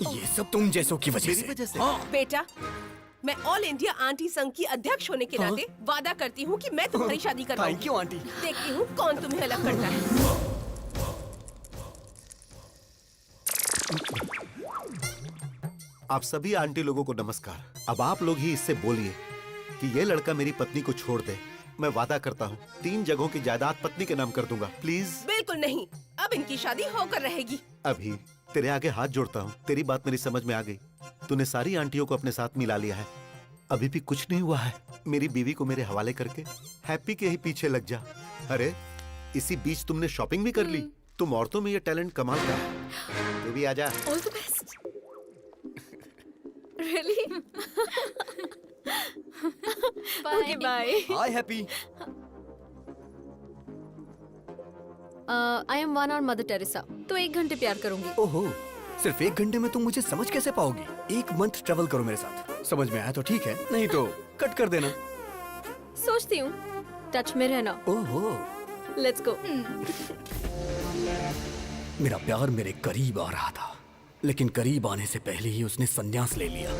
ये सब तुम जैसों की वजह से। हाँ। बेटा, मैं ऑल इंडिया आंटी संघ की अध्यक्ष होने के नाते वादा करती हूँ कि मैं तुम्हारी शादी करवाऊंगी। Thank you aunty. देखती हूँ कौन तुम्हें अलग करता है। आप सभी आंटी लोगों को नमस्कार। अब आप लोग ही इससे बोलिए कि ये लड़का मेरी पत्नी को छोड़ दे। मैं वादा करता हूँ 3 जगहों की जायदाद पत्नी के नाम कर दूंगा। प्लीज। बिल्कुल नहीं, अब इनकी शादी होकर रहेगी। अभी तेरे आगे हाथ जोड़ता हूँ, तेरी बात मेरी समझ में आ गई। तूने सारी आंटियों को अपने साथ मिला लिया है, अभी भी कुछ नहीं हुआ है। मेरी बीवी को मेरे हवाले करके हैप्पी के ही पीछे लग जा। अरे इसी बीच तुमने शॉपिंग भी कर ली। तुम औरतों में ये टैलेंट कमाल का है। तू भी आजा। All the best. Really? Okay bye. Hi happy. I am one और मदर टेरेसा, तो 1 घंटे प्यार करूंगी। ओहो, सिर्फ 1 घंटे में तुम मुझे समझ कैसे पाओगी? 1 मंथ ट्रेवल करो मेरे साथ, समझ में आया तो ठीक है, नहीं तो कट कर देना। सोचती हूँ, टच में रहना। ओहो, लेट्स गो। मेरा प्यार मेरे करीब आ रहा था, लेकिन करीब आने से पहले ही उसने संन्यास ले लिया।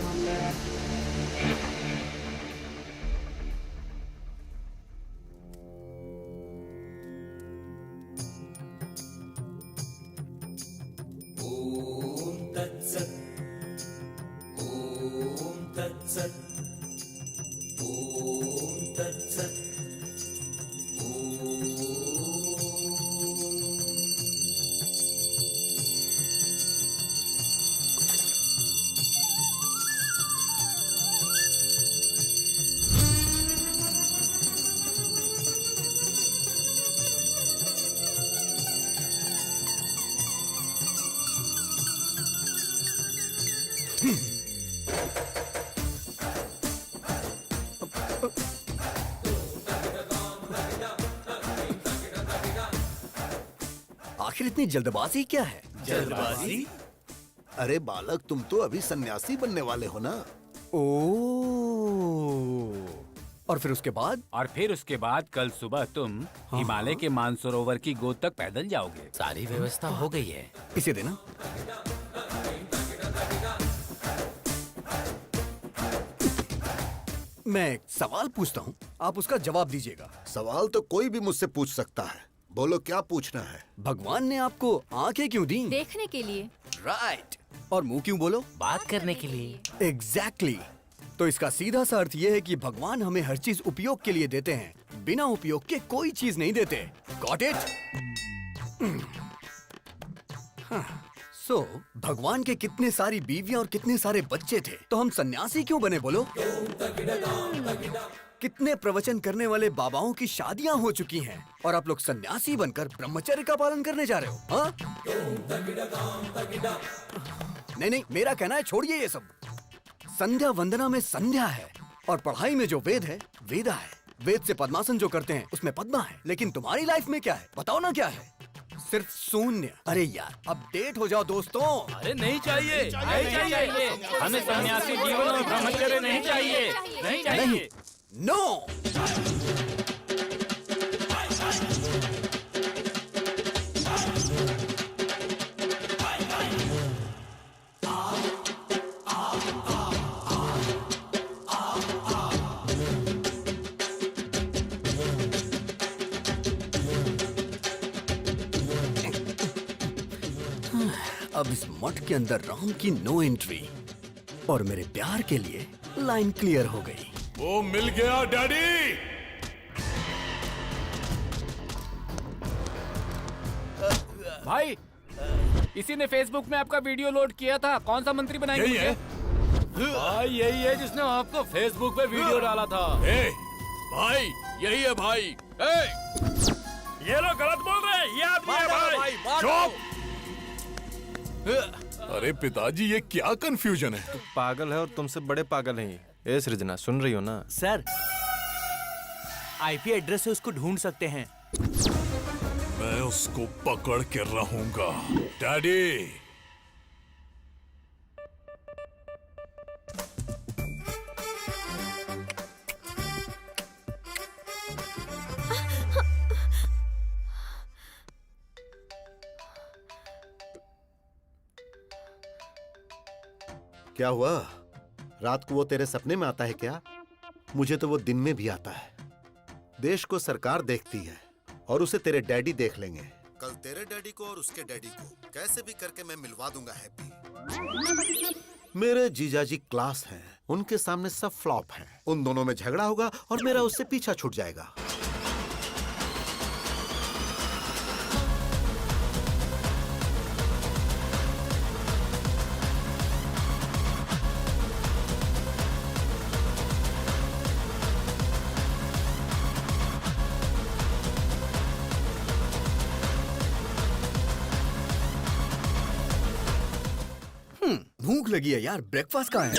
आखिर इतनी जल्दबाजी क्या है? जल्दबाजी? अरे बालक, तुम तो अभी सन्यासी बनने वाले हो ना। और फिर उसके बाद? और फिर उसके बाद कल सुबह तुम हिमालय के मानसरोवर की गोद तक पैदल जाओगे। सारी व्यवस्था हो गई है। इसे देना। मैं एक सवाल पूछता हूँ, आप उसका जवाब दीजिएगा। सवाल तो कोई भी मुझसे पूछ सकता है, बोलो क्या पूछना है। भगवान ने आपको आंखें क्यों दी? देखने के लिए। राइट। और मुंह क्यों बोलो? बात करने के लिए। एग्जैक्टली। तो इसका सीधा सा अर्थ ये है कि भगवान हमें हर चीज उपयोग के लिए देते हैं, बिना उपयोग के कोई चीज नहीं देते। Got it? सो भगवान के कितने सारी बीवियां और कितने सारे बच्चे थे, तो हम सन्यासी क्यों बने बोलो? कितने प्रवचन करने वाले बाबाओं की शादियां हो चुकी हैं और आप लोग सन्यासी बनकर ब्रह्मचर्य का पालन करने जा रहे हो? हाँ? नहीं नहीं, मेरा कहना है छोड़िए ये सब। संध्या वंदना में संध्या है और पढ़ाई में जो वेद है वेदा है। वेद से पद्मासन जो करते हैं उसमें पद्मा है, लेकिन तुम्हारी लाइफ में क्या है बताओ ना? क्या है? सिर्फ शून्य। अरे यार, अपडेट हो जाओ दोस्तों। अरे नहीं चाहिए, नहीं चाहिए, हमें सन्यासी जीवन और ब्रह्मचर्य नहीं चाहिए, नहीं चाहिए। नो। अब इस मठ के अंदर राम की नो एंट्री और मेरे प्यार के लिए लाइन क्लियर हो गई। वो मिल गया डैडी। भाई इसी ने फेसबुक में आपका वीडियो लोड किया था। कौन सा मंत्री बनाएंगे यही है? भाई यही है जिसने आपको फेसबुक पे वीडियो डाला था। ए, भाई यही है भाई। ए, ये लोग गलत बोल रहे हैं। ये आदमी है भाई। चुप। अरे पिताजी ये क्या कंफ्यूजन है? पागल है और तुमसे बड़े पागल हैं ये। ए सृजना सुन रही हो ना? सर आईपी एड्रेस से उसको ढूंढ सकते हैं। मैं उसको पकड़ के रहूंगा डैडी। क्या हुआ? रात को वो तेरे सपने में आता है क्या? मुझे तो वो दिन में भी आता है। देश को सरकार देखती है और उसे तेरे डैडी देख लेंगे। कल तेरे डैडी को और उसके डैडी को कैसे भी करके मैं मिलवा दूंगा हैप्पी। मेरे जीजाजी क्लास हैं, उनके सामने सब फ्लॉप हैं। उन दोनों में झगड़ा होगा और मेरा उससे पीछा छूट जाएगा। भूख लगी है यार, ब्रेकफास्ट कहाँ है?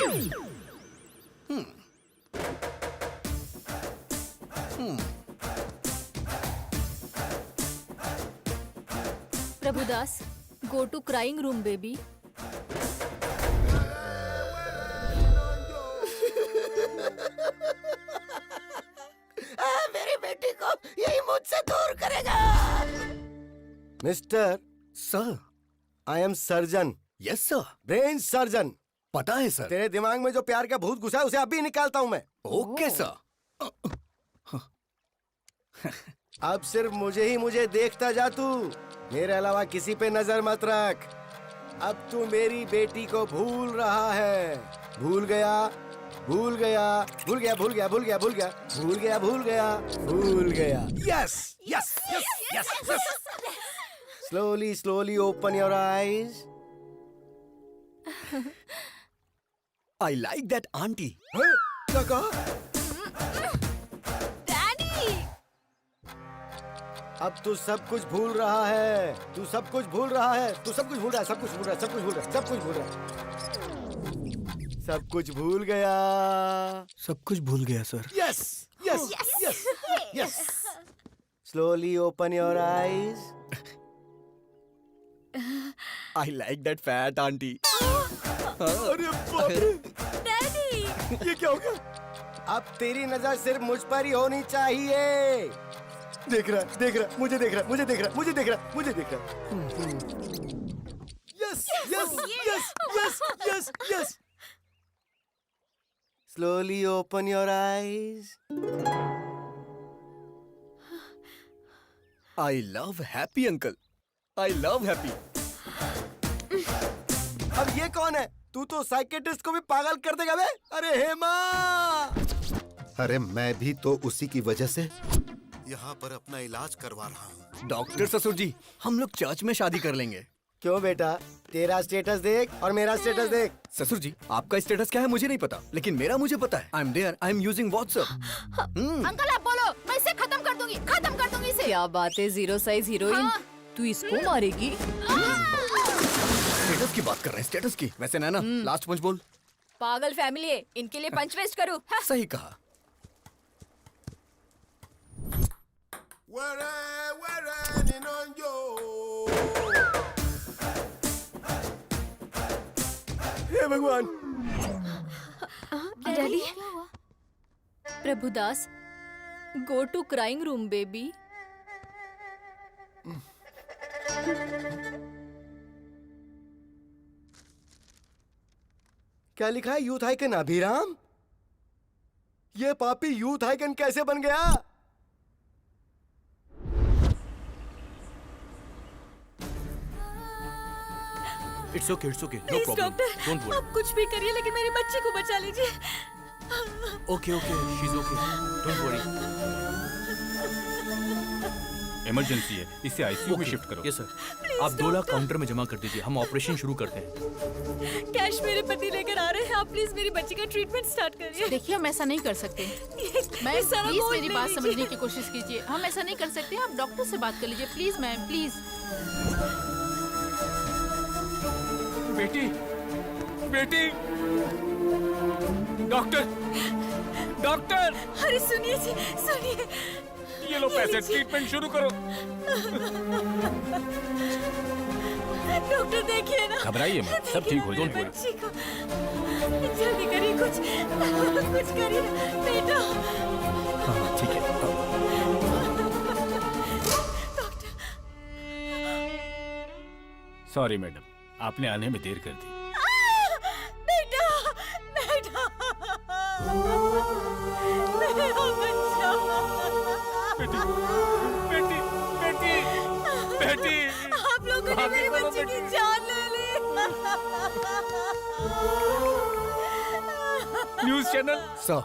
Prabhudas, go to crying room baby. मेरी बेटी को यही मुझसे दूर करेगा। Mister sir, I am surgeon. Yes sir. Brain surgeon. पता है सर। तेरे दिमाग में जो प्यार का भूत घुसा है उसे अभी निकालता हूँ मैं। Okay sir. अब सिर्फ मुझे देखता जा तू। मेरे अलावा किसी पे नजर मत रख। अब तू मेरी बेटी को भूल रहा है। भूल गया भूल गया भूल गया भूल गया भूल गया भूल गया भूल गया भूल गया भूल गया। Yes yes yes yes yes. Slowly slowly open your eyes. I like that aunty. क्या कहा? डैडी! अब तू सब कुछ भूल रहा है। तू सब कुछ भूल रहा है। तू सब कुछ भूल रहा है। सब कुछ भूल रहा है। सब कुछ भूल रहा है। सब कुछ भूल रहा है। सब कुछ भूल गया। सब कुछ भूल गया sir. Yes yes yes yes. Slowly open your eyes. I like that fat aunty. अरे बाप रे! डैडी! ये क्या हो गया? अब तेरी नजर सिर्फ मुझ पर ही होनी चाहिए। देख रहा, मुझे देख रहा, मुझे देख रहा, मुझे देख रहा, मुझे देख रहा। Yes yes yes yes yes yes. Slowly open your eyes. I love happy uncle. I love happy. अब ये कौन है? तू तो साइकेट्रिस्ट को भी पागल कर देगा बे। अरे हेमा! अरे मैं भी तो उसी की वजह से यहाँ पर अपना इलाज करवा रहा हूँ। डॉक्टर ससुर जी, हम लोग चर्च में शादी कर लेंगे। क्यों बेटा? तेरा स्टेटस देख और मेरा स्टेटस देख। ससुर जी, आपका स्टेटस क्या है मुझे नहीं पता, लेकिन मेरा मुझे पता है। I am there, I am using WhatsApp. Uncle आप बोलो, मैं इसे खत्म कर दूंगी इसे। क्या बात है, जीरो साइज हीरोइन। तू इसको मारेगी? स्टेटस की बात कर रहे हैं, स्टेटस की। वैसे नैना, लास्ट पंच बोल। पागल फैमिली है, इनके लिए पंच वेस्ट करूँ? सही कहा। हे भगवान! Daddy, Prabhudas, go to crying room baby. क्या लिखा है? Youth icon Abhiram? ये पापी यूथ आइकन कैसे बन गया? It's okay no please problem, doctor, don't worry. आप कुछ भी करिए लेकिन मेरी बच्ची को बचा लीजिए। Okay she is okay, don't worry. Emergency है, इसे आईसीयू में शिफ्ट करो। यस सर, आप 2 लाख काउंटर में जमा कर दीजिए, हम ऑपरेशन शुरू करते हैं। कैश मेरे पति लेकर आ रहे हैं, आप प्लीज मेरी बच्ची का ट्रीटमेंट स्टार्ट करिए। देखिए हम ऐसा नहीं कर सकते। मैम प्लीज मेरी बात समझने की कोशिश कीजिए, हम ऐसा नहीं कर सकते। आप डॉक्टर से बात कर लीजिए प्लीज मैम, प्लीज। बेटी, बेटी, डॉक्टर, डॉक्टर, अरे सुनिए जी, सुनिए। ये लो पैसे, ट्रीटमेंट शुरू करो। डॉक्टर देखिए ना, घबराइए मत, सब ठीक हो जाएगा। बच्ची को जल्दी करिए, कुछ करिए बेटा। हाँ ठीक है। सॉरी मैडम, आपने आने में देर कर दी। बेटा, बेटा, मेरा बच्चा। बेटी, बेटी, बेटी, बेटी, आप लोगों ने मेरी बच्ची की जान ले ली। News channel. सर,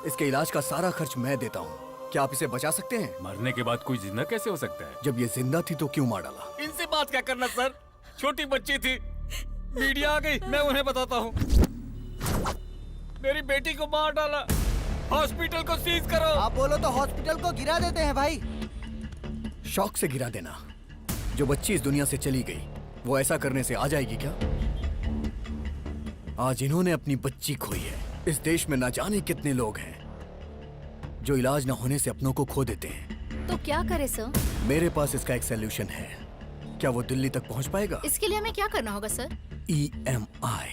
इसके इलाज का सारा खर्च मैं देता हूँ। क्या आप इसे बचा सकते हैं? मरने के बाद कोई जिंदा कैसे हो सकता है? जब ये जिंदा थी तो क्यों मार डाला? इनसे बात क्या करना सर, छोटी बच्ची थी, मीडिया आ गई, मैं उन्हें बताता हूँ। मेरी बेटी को मार डाला, हॉस्पिटल को सीज करो। आप बोलो तो हॉस्पिटल को गिरा देते हैं भाई। शौक से गिरा देना। जो बच्ची इस दुनिया से चली गई, वो ऐसा करने से आ जाएगी क्या? आज इन्होंने अपनी बच्ची खोई है। इस देश में ना जाने कितने लोग हैं जो इलाज न होने से अपनों को खो देते हैं। तो क्या करे सर? मेरे पास इसका एक सलूशन है। क्या वो दिल्ली तक पहुंच पाएगा? इसके लिए हमें क्या करना होगा सर? EMI।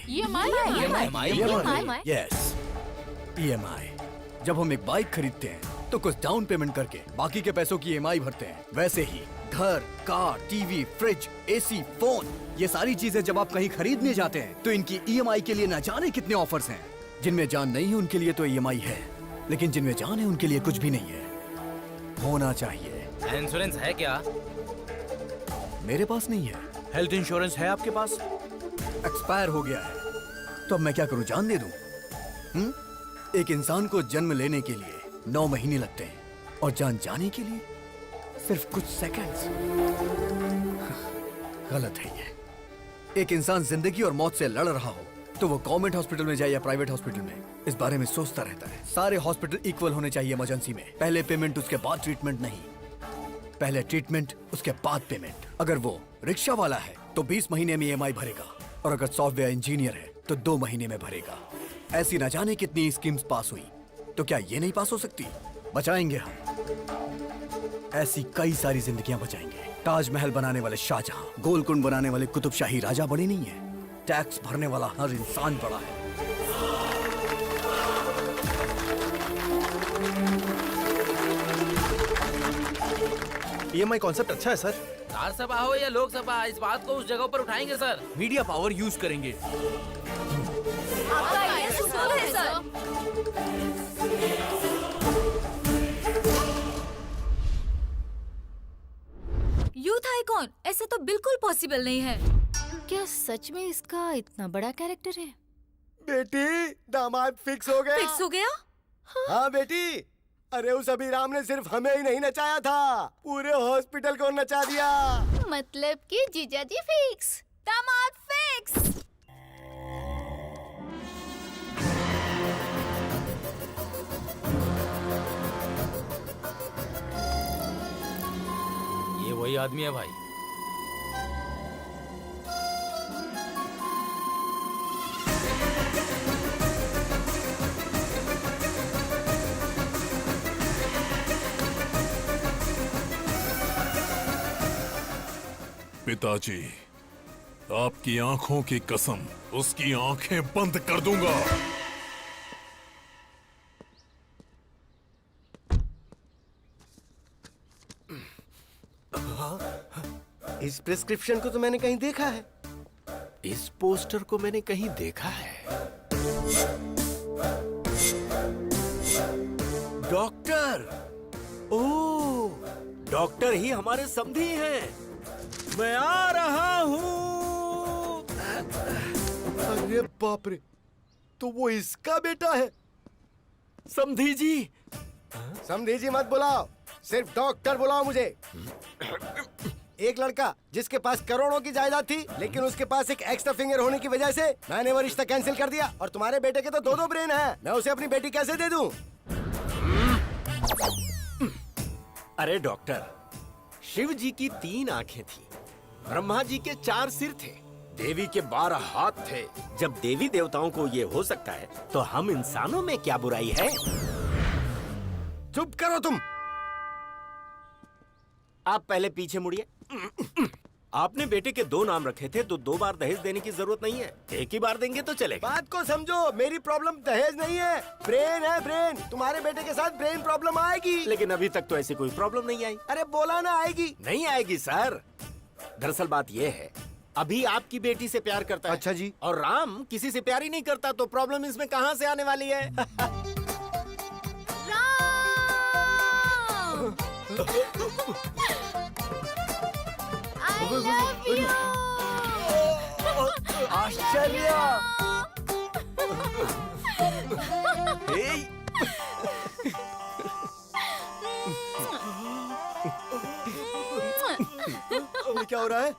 Yes, EMI। जब हम एक बाइक खरीदते हैं तो कुछ डाउन पेमेंट करके बाकी के पैसों की EMI भरते हैं। वैसे ही घर, car, TV, fridge, AC, phone, ये सारी चीजें जब आप कहीं खरीदने जाते हैं तो इनकी EMI के लिए न जाने कितने ऑफर्स हैं। जिनमें जान नहीं है उनके लिए तो EMI है, लेकिन जिनमें जान है उनके लिए कुछ भी नहीं है। होना चाहिए। इंश्योरेंस है क्या? मेरे पास नहीं है। हेल्थ इंश्योरेंस है आपके पास? एक्सपायर हो गया है। तो अब मैं क्या करूं, जान दे दूं? एक इंसान को जन्म लेने के लिए 9 महीने लगते हैं और जान जाने के लिए सिर्फ कुछ सेकंड्स। गलत है ये। एक इंसान जिंदगी और मौत से लड़ रहा हो तो वो गवर्नमेंट हॉस्पिटल में जाए या प्राइवेट हॉस्पिटल में, इस बारे में सोचता रहता है। सारे हॉस्पिटल इक्वल होने चाहिए इमरजेंसी में। पहले पेमेंट उसके बाद ट्रीटमेंट नहीं, पहले ट्रीटमेंट उसके बाद पेमेंट। अगर वो रिक्शा वाला है तो 20 महीने में EMI भरेगा, और अगर सॉफ्टवेयर इंजीनियर है तो 2 महीने में भरेगा। ऐसी न जाने कितनी स्कीम्स पास हुई, तो क्या ये नहीं पास हो सकती? बचाएंगे हम। ऐसी कई सारी जिंदगियां बचाएंगे। ताजमहल बनाने वाले शाहजहां, गोलकुंड बनाने वाले कुतुब शाही राजा बड़े नहीं है। टैक्स भरने वाला हर इंसान बड़ा है। EMI कॉन्सेप्ट अच्छा है सर। राज्यसभा हो या लोकसभा, इस बात को उस जगह पर उठाएंगे सर। मीडिया पावर यूज करेंगे। आपका आइडिया सुपर है सर। यूथ आइकॉन, ऐसा तो बिल्कुल पॉसिबल नहीं है। क्या सच में इसका इतना बड़ा कैरेक्टर है? बेटी, दामाद फिक्स हो गया। फिक्स हो गया? हाँ बेटी, अरे उस अभिराम ने सिर्फ हमें ही नहीं नचाया था, पूरे हॉस्पिटल को नचा दिया। मतलब कि जीजाजी फिक्स, दामाद फिक्स। ये वही आदमी है भाई। पिताजी, आपकी आंखों की कसम, उसकी आंखें बंद कर दूंगा। इस प्रिस्क्रिप्शन को तो मैंने कहीं देखा है। इस पोस्टर को मैंने कहीं देखा है। डॉक्टर, ओह, डॉक्टर ही हमारे समधी हैं। मैं आ रहा हूँ। अरे बाप रे, तो वो इसका बेटा है। समधी जी। समधी जी मत बुलाओ, सिर्फ डॉक्टर बुलाओ मुझे। एक लड़का जिसके पास करोड़ों की जायदाद थी, लेकिन उसके पास एक एक्स्ट्रा फिंगर होने की वजह से मैंने वो रिश्ता कैंसिल कर दिया। और तुम्हारे बेटे के तो दो ब्रेन हैं, मैं उसे अपनी बेटी कैसे दे दूं? अरे डॉक्टर, शिव जी की 3 आंखें थी, ब्रह्मा जी के 4 सिर थे, देवी के 12 हाथ थे। जब देवी देवताओं को ये हो सकता है, तो हम इंसानों में क्या बुराई है? चुप करो तुम। आप पहले पीछे मुड़िए। आपने बेटे के 2 नाम रखे थे, तो 2 बार दहेज देने की जरूरत नहीं है, एक ही बार देंगे तो चलेगा। बात को समझो, मेरी प्रॉब्लम दहेज नहीं है, ब्रेन है ब्रेन। तुम्हारे बेटे के साथ ब्रेन प्रॉब्लम आएगी। लेकिन अभी तक तो ऐसी कोई प्रॉब्लम नहीं आई। अरे बोला ना आएगी। नहीं आएगी सर। दरअसल बात यह है, अभी आपकी बेटी से प्यार करता है। अच्छा जी। और राम किसी से प्यार ही नहीं करता, तो प्रॉब्लम इसमें कहाँ से आने वाली है? आश्चर्य। ये क्या हो रहा है?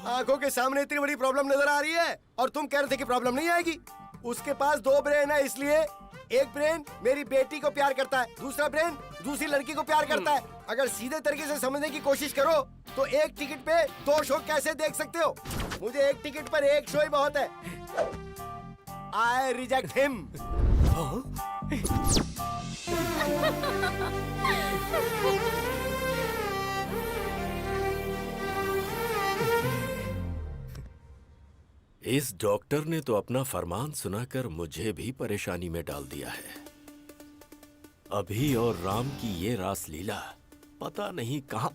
आंखों के सामने इतनी बड़ी प्रॉब्लम नजर आ रही है और तुम कह रहे थे कि प्रॉब्लम नहीं आएगी। उसके पास 2 ब्रेन है, इसलिए एक ब्रेन मेरी बेटी को प्यार करता है, दूसरा ब्रेन दूसरी लड़की को प्यार करता है। अगर सीधे तरीके से समझने की कोशिश करो तो एक टिकट पे 2 शो कैसे देख सकते हो? मुझे एक टिकट पर 1 शो ही बहुत है। I reject him. इस डॉक्टर ने तो अपना फरमान सुनाकर मुझे भी परेशानी में डाल दिया है। अभी और राम की ये रासलीला पता नहीं कहां।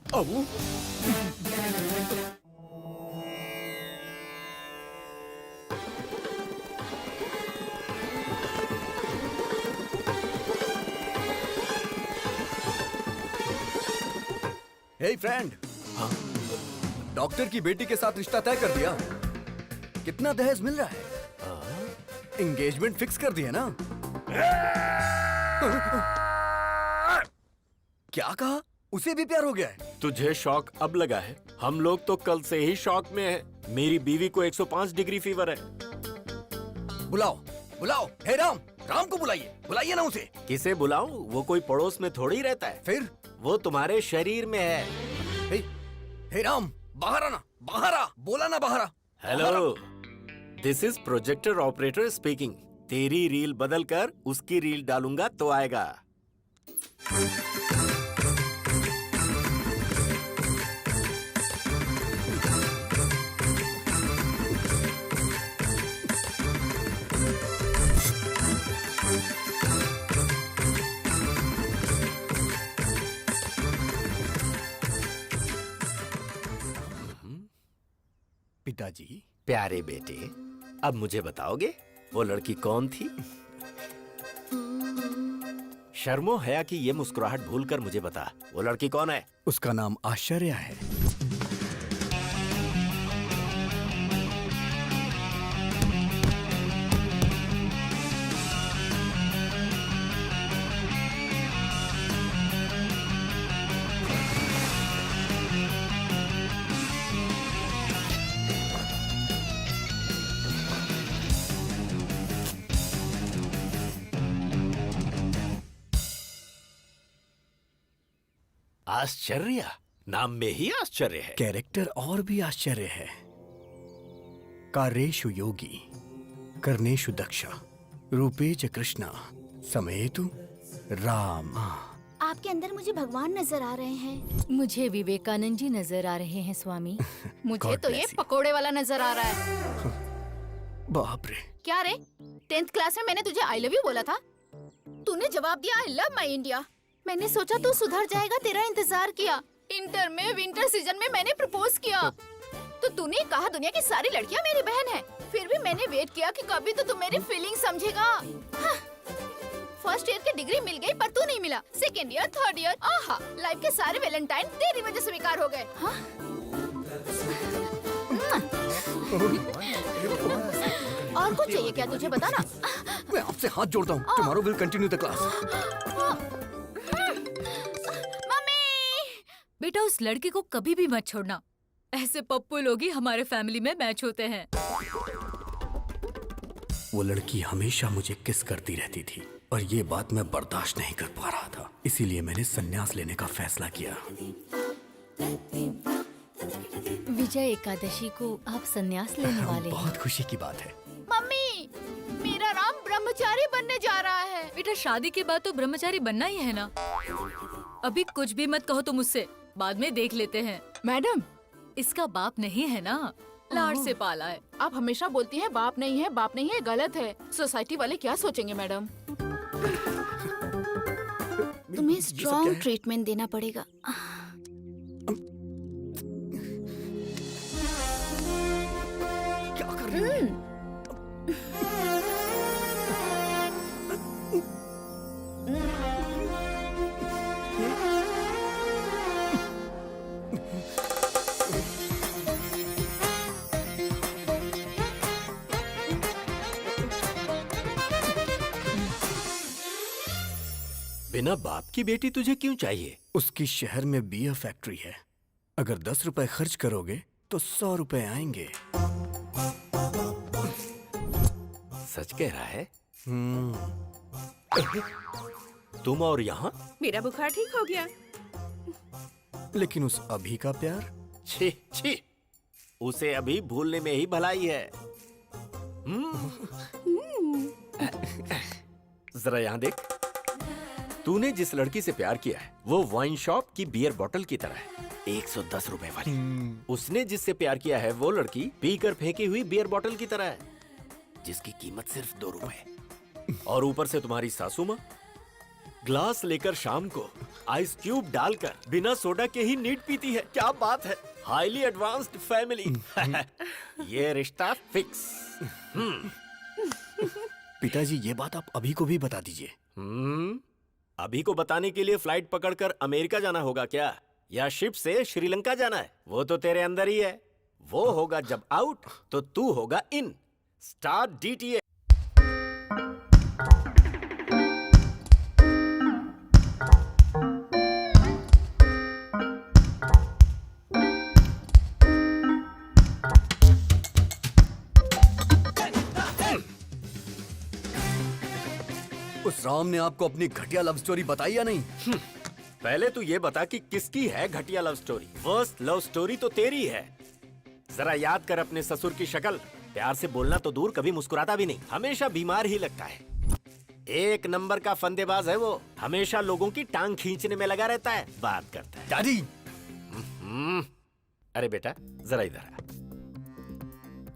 हे फ्रेंड, डॉक्टर की बेटी के साथ रिश्ता तय कर दिया। कितना दहेज मिल रहा है? एंगेजमेंट फिक्स कर दिया ना? क्या कहा? उसे भी प्यार हो गया है? तुझे शौक अब लगा है? हम लोग तो कल से ही शौक में हैं। मेरी बीवी को 105 डिग्री फीवर है। बुलाओ बुलाओ, हे राम, राम को बुलाइए, बुलाइए ना उसे। किसे बुलाऊं? वो कोई पड़ोस में थोड़ी रहता है। फिर वो तुम्हारे शरीर में है। हे राम, बाहर आना, बाहर आ, बोला ना बाहर आ। Hello, this is projector operator speaking. तेरी रील बदल कर उसकी रील डालूंगा तो आएगा। पिताजी। प्यारे बेटे, अब मुझे बताओगे वो लड़की कौन थी? शर्मो हया की ये मुस्कुराहट भूलकर मुझे बता, वो लड़की कौन है? उसका नाम आश्चर्य है। आश्चर्य, नाम में ही आश्चर्य है। कैरेक्टर और भी आश्चर्य है। कार्येषु योगी, कर्णेषु दक्षा, रूपेच कृष्णा, समेतु राम। आपके अंदर मुझे भगवान नजर आ रहे हैं। मुझे विवेकानंद जी नजर आ रहे हैं स्वामी। मुझे God तो ये bless you. पकोड़े वाला नजर आ रहा है। बाप रे। क्या रे, 10th क्लास में मैंने तुझे आई लव यू बोला था, तूने जवाब दिया आई लव माई इंडिया। मैंने सोचा तू सुधर जाएगा, तेरा इंतजार किया। इंटर में विंटर सीजन में मैंने प्रपोज किया, तो तूने कहा दुनिया की सारी लड़कियां मेरी बहन है। फिर भी मैंने वेट किया कि कभी तो तू मेरी फीलिंग समझेगा। फर्स्ट ईयर की डिग्री मिल गई पर तू नहीं मिला। सेकेंड ईयर, थर्ड ईयर, आहा, लाइफ के सारे वैलेंटाइन तेरी वजह से बेकार हो गए। और कुछ चाहिए क्या तुझे, बता ना। मैं आपसे हाथ जोड़ता हूँ। Tomorrow will continue the class. बेटा उस लड़की को कभी भी मत छोड़ना। ऐसे पप्पू लोग ही हमारे फैमिली में मैच होते हैं। वो लड़की हमेशा मुझे किस करती रहती थी और ये बात मैं बर्दाश्त नहीं कर पा रहा था, इसीलिए मैंने संन्यास लेने का फैसला किया। विजय एकादशी को आप संन्यास लेने वाले हैं। बहुत खुशी की बात है। मम्मी, मेरा राम ब्रह्मचारी बनने जा रहा है। बेटा शादी के बाद तो ब्रह्मचारी बनना ही है ना। अभी कुछ भी मत कहो तुम मुझसे, बाद में देख लेते हैं। मैडम, इसका बाप नहीं है ना, लाड से पाला है। आप हमेशा बोलती हैं बाप नहीं है, गलत है। सोसाइटी वाले क्या सोचेंगे मैडम? तुम्हें स्ट्रॉन्ग ट्रीटमेंट देना पड़ेगा। क्या कर रही हो? बिना बाप की बेटी तुझे क्यों चाहिए? उसकी शहर में बियर फैक्ट्री है। अगर 10 रुपए खर्च करोगे तो 100 रुपए आएंगे। सच कह रहा है? तुम और यहाँ? मेरा बुखार ठीक हो गया। लेकिन उस अभी का प्यार? छी छी, उसे अभी भूलने में ही भलाई है। जरा यहाँ देख, तूने जिस लड़की से प्यार किया है वो वाइन शॉप की बियर बोतल की तरह है, 110 रुपए वाली। उसने जिससे प्यार किया है वो लड़की पीकर फेंकी हुई बियर बोतल की तरह है, जिसकी कीमत सिर्फ 2 रुपए। और ऊपर से तुम्हारी सासू माँ ग्लास लेकर शाम को आइस क्यूब डालकर बिना सोडा के ही नीट पीती है। क्या बात है, हाईली एडवांस्ड फैमिली। ये रिश्ता फिक्स। पिताजी, ये बात आप अभी को भी बता दीजिए। अभी को बताने के लिए फ्लाइट पकड़कर अमेरिका जाना होगा क्या, या शिप से श्रीलंका जाना है? वो तो तेरे अंदर ही है। वो होगा जब आउट तो तू होगा इन। Start DTA। उस राम ने आपको अपनी घटिया लव स्टोरी बताई या नहीं? पहले तू ये बता कि किसकी है घटिया love story. Worst love story तो तेरी है। जरा याद कर अपने ससुर की शक्ल। प्यार से बोलना तो दूर, कभी मुस्कुराता भी नहीं, हमेशा बीमार ही लगता है। एक नंबर का फंदेबाज है वो, हमेशा लोगों की टांग खींचने में लगा रहता है, बात करता है। डैडी! अरे बेटा जरा इधर आ।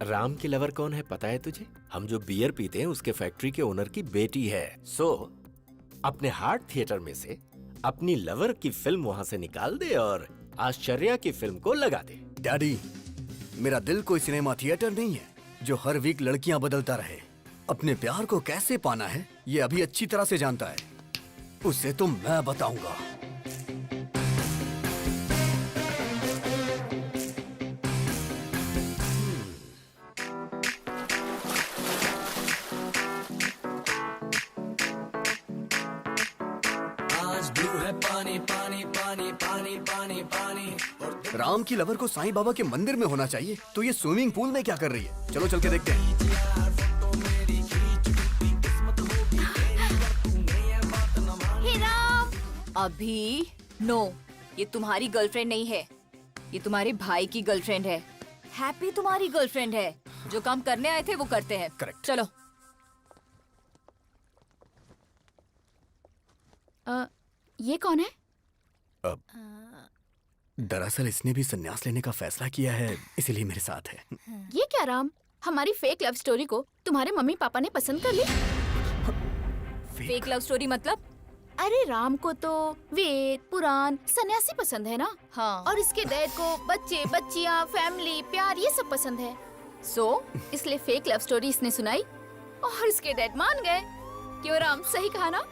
राम की लवर कौन है पता है तुझे? हम जो बियर पीते हैं उसके फैक्ट्री के ओनर की बेटी है। सो अपने हार्ट थिएटर में से अपनी लवर की फिल्म वहां से निकाल दे और आश्चर्या की फिल्म को लगा दे। डैडी, मेरा दिल कोई सिनेमा थिएटर नहीं है जो हर वीक लड़कियां बदलता रहे। अपने प्यार को कैसे पाना है ये अभी अच्छी तरह से जानता है, उसे तो मैं बताऊंगा। पानी पानी पानी पानी पानी पानी। राम की लवर को साईं बाबा के मंदिर में होना चाहिए, तो ये स्विमिंग पूल में क्या कर रही है? चलो चल के देखते हैं। हे राम! अभी नो, ये तुम्हारी गर्लफ्रेंड नहीं है, ये तुम्हारे भाई की गर्लफ्रेंड है। हैप्पी तुम्हारी गर्लफ्रेंड है। जो काम करने आए थे वो करते हैं। करेक्ट। चलो। ये कौन है? दरअसल इसने भी संन्यास लेने का फैसला किया है, इसीलिए मेरे साथ है। ये क्या राम, हमारी फेक लव स्टोरी को तुम्हारे मम्मी पापा ने पसंद कर ली? फेक लव स्टोरी मतलब? अरे राम को तो वेद, पुराण, सन्यासी पसंद है ना। हाँ। और इसके डैड को बच्चे, बच्चियाँ, फैमिली, प्यार ये सब पसंद है। इसलिए फेक लव स्टोरी इसने सुनाई और इसके डैड मान गए। क्यों राम, सही कहा ना?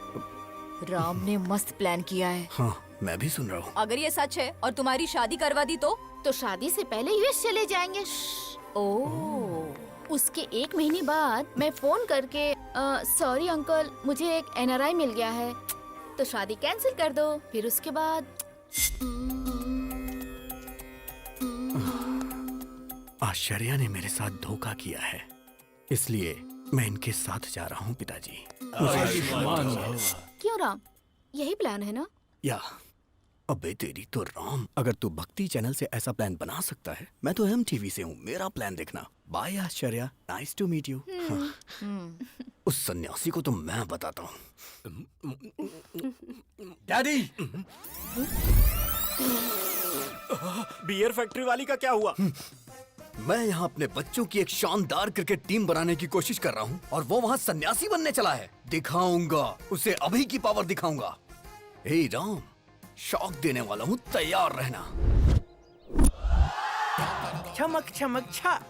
राम ने मस्त प्लान किया है। हाँ, मैं भी सुन रहा हूँ। अगर ये सच है और तुम्हारी शादी करवा दी तो शादी से पहले यूएस चले जाएंगे। ओह, उसके 1 महीने बाद मैं फोन करके सॉरी अंकल, मुझे एक NRI मिल गया है, तो शादी कैंसिल कर दो। फिर उसके बाद आश्चर्या ने मेरे साथ धोखा किया है, इसलिए मैं इनके साथ जा रहा हूँ पिताजी। क्यों राम, यही प्लान है ना? या अबे तेरी तो राम, अगर तू भक्ति चैनल से ऐसा प्लान बना सकता है, मैं तो MTV से हूँ, मेरा प्लान देखना। Bye Ashcharya, nice to meet you. उस सन्यासी को तो मैं बताता हूँ। डैडी, बियर फैक्ट्री वाली का क्या हुआ? मैं यहाँ अपने बच्चों की एक शानदार क्रिकेट टीम बनाने की कोशिश कर रहा हूँ और वो वहाँ सन्यासी बनने चला है। दिखाऊंगा उसे, अभी की पावर दिखाऊंगा। हे राम, शॉक देने वाला हूँ, तैयार रहना। चमक चमक छा,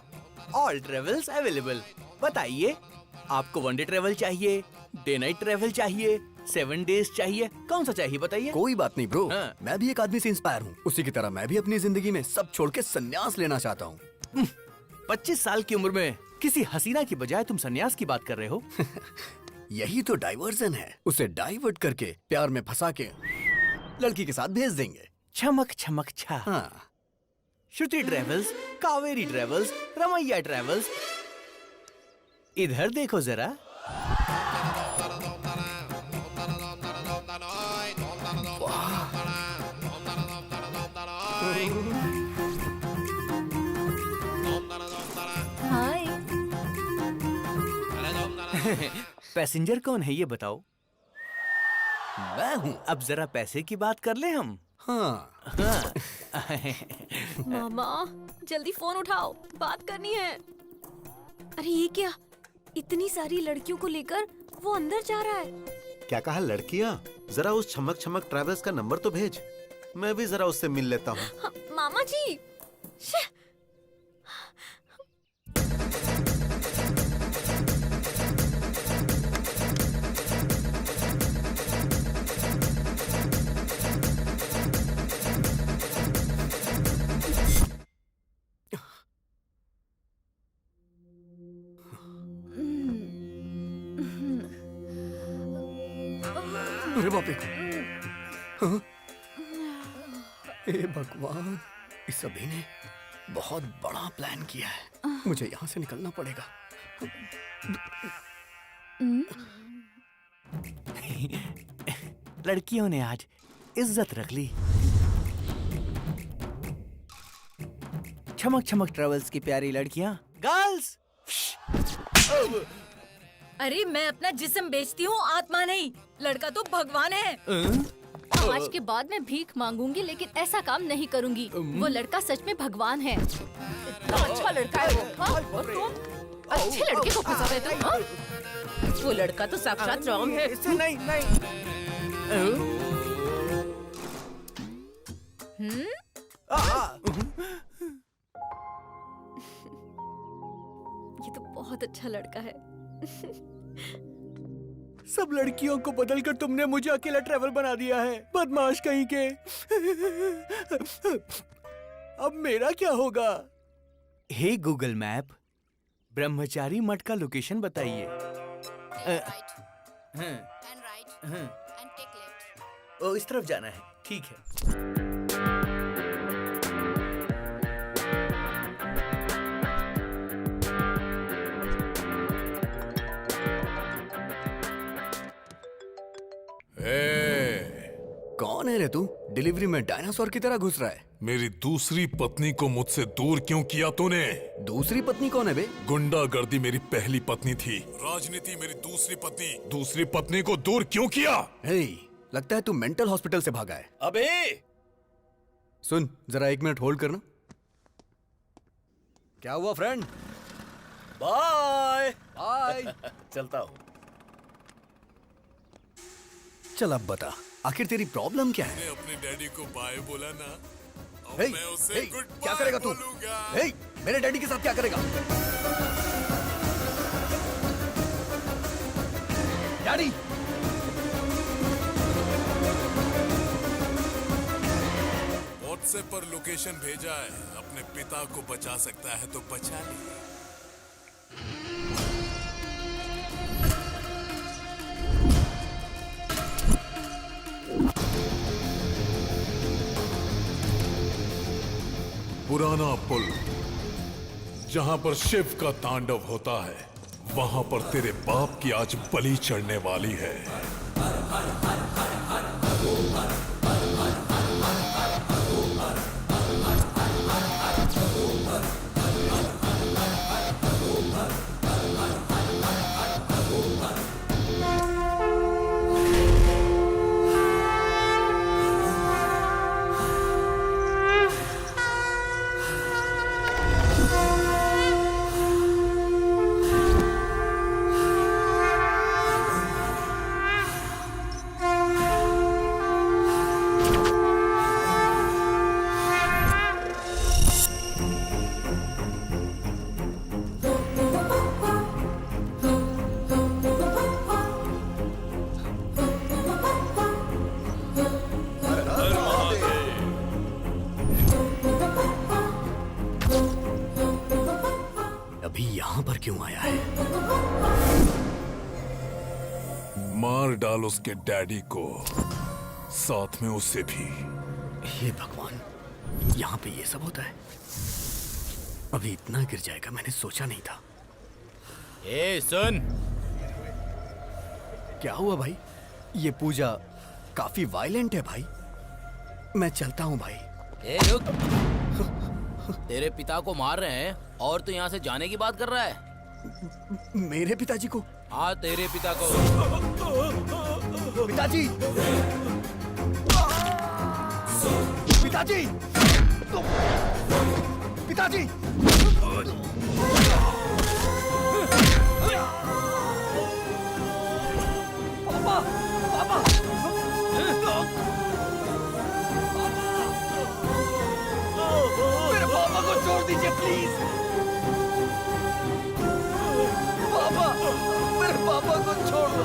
ऑल ट्रेवल्स अवेलेबल। बताइए, आपको 1 डे ट्रेवल चाहिए, डे नाइट ट्रेवल चाहिए, 7 डेज चाहिए, कौन सा चाहिए बताइए? कोई बात नहीं ब्रो, हाँ। मैं भी एक आदमी से इंस्पायर हूँ। उसी की तरह मैं भी अपनी जिंदगी में सब छोड़ के संन्यास लेना चाहता हूँ। 25 साल की उम्र में किसी हसीना की बजाय तुम सन्यास की बात कर रहे हो? यही तो डाइवर्जन है, उसे डाइवर्ट करके प्यार में फंसा के लड़की के साथ भेज देंगे। चमक चमक छा। हाँ। Shruti travels, Kaveri travels, Ramaiah travels, इधर देखो जरा। हाय। पैसेंजर कौन है ये बताओ? मैं हूँ। अब जरा पैसे की बात कर ले हम। हाँ। मामा जल्दी फोन उठाओ, बात करनी है। अरे ये क्या, इतनी सारी लड़कियों को लेकर वो अंदर जा रहा है। क्या कहा लड़कियाँ? जरा उस छमक छमक ट्रैवल्स का नंबर तो भेज, मैं भी जरा उससे मिल लेता हूँ। हाँ, मामा जी। अरे बाप रे, हाँ? हे भगवान, इस सभी ने बहुत बड़ा प्लान किया है। मुझे यहाँ से निकलना पड़ेगा। लड़कियों ने आज इज्जत रख ली। चमक चमक ट्रेवल्स की प्यारी लड़कियां, गर्ल्स। अरे मैं अपना जिस्म बेचती हूँ, आत्मा नहीं। लड़का तो भगवान है। आज के बाद मैं भीख मांगूंगी, लेकिन ऐसा काम नहीं करूंगी। वो लड़का सच में भगवान है। अच्छा लड़का है वो। हाँ? और तुम अच्छे लड़के को फंसा रहे तुम। हाँ? वो लड़का तो साक्षात राम है। नहीं नहीं। ये तो बहुत अच्छा लड़का है। सब लड़कियों को बदलकर तुमने मुझे अकेला ट्रैवल बना दिया है, बदमाश कहीं के। अब मेरा क्या होगा? हे गूगल मैप, ब्रह्मचारी मठ का लोकेशन बताइए। ओ, इस तरफ जाना है, ठीक है। कौन है रे तू? डिलीवरी में डायनासोर की तरह घुस रहा है। मेरी दूसरी पत्नी को मुझसे दूर क्यों किया तूने? दूसरी पत्नी कौन है बे? गुंडागर्दी मेरी पहली पत्नी थी, राजनीति मेरी दूसरी पत्नी। दूसरी पत्नी को दूर क्यों किया? हे, लगता है तू मेंटल हॉस्पिटल से भागा है। अबे सुन, जरा 1 मिनट होल्ड करना। क्या हुआ फ्रेंड? Bye bye. चलता हूँ। चल अब बता, आखिर तेरी प्रॉब्लम क्या है? मैंने अपने डैडी को बाय बोला ना, अब हे, मैं उसे हे, गुड क्या करेगा तू? हे, मेरे डैडी के साथ क्या करेगा? डैडी! What व्हाट्सएप पर लोकेशन भेजा है। अपने पिता को बचा सकता है तो बचा ले। पुराना पुल जहां पर शिव का तांडव होता है, वहां पर तेरे बाप की आज बलि चढ़ने वाली है। अभी यहाँ पर क्यों आया है? मार डाल उसके डैडी को, साथ में उसे भी। हे भगवान, यहाँ पे ये सब होता है? अभी इतना गिर जाएगा मैंने सोचा नहीं था। ए सुन, क्या हुआ भाई? ये पूजा काफी वायलेंट है भाई। मैं चलता हूँ भाई। ए रुक, तेरे पिता को मार रहे हैं और तू यहाँ से जाने की बात कर रहा है? मेरे पिताजी को? हाँ, तेरे पिता को। पिताजी! पिताजी! पिताजी! पापा! पापा! मेरे पापा को छोड़ दीजिए प्लीज। पापा, मेरे पापा को छोड़ दो।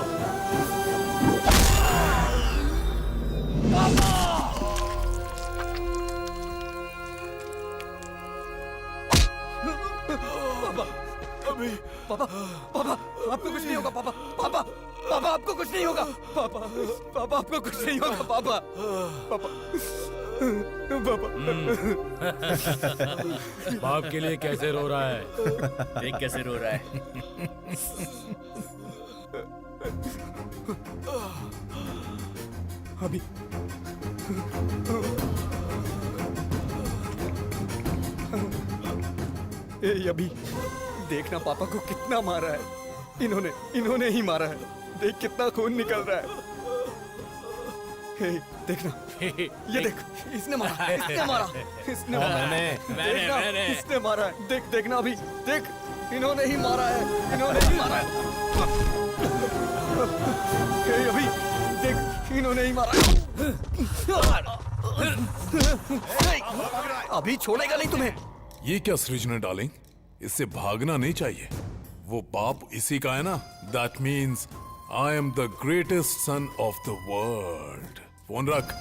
पापा! पापा, अभी पापा, पापा, आपको कुछ नहीं होगा पापा, पापा, पापा आपको कुछ नहीं होगा, पापा, पापा आपको कुछ नहीं होगा, पापा, पापा, पापा। बाप के लिए कैसे रो रहा है? देख कैसे रो रहा है। अभी ए अभी देखना पापा को कितना मारा है। इन्होंने ही मारा है। देख कितना खून निकल रहा है। हे देखना, ये देख, इसने मारा, इसने मारा, इसने मारा। देखना, इसने मारा है। देख देखना अभी, देख, इन्होंने ही मारा है, इन्होंने ही मारा है। हे अभी देख, इन्होंने ही मारा है। अभी छोड़ेगा नहीं तुम्हें। ये क्या सृजना डार्लिंग, इससे भागना नहीं चाहिए। वो बाप इसी का है ना। That means I am the greatest son of the world. Phone रख।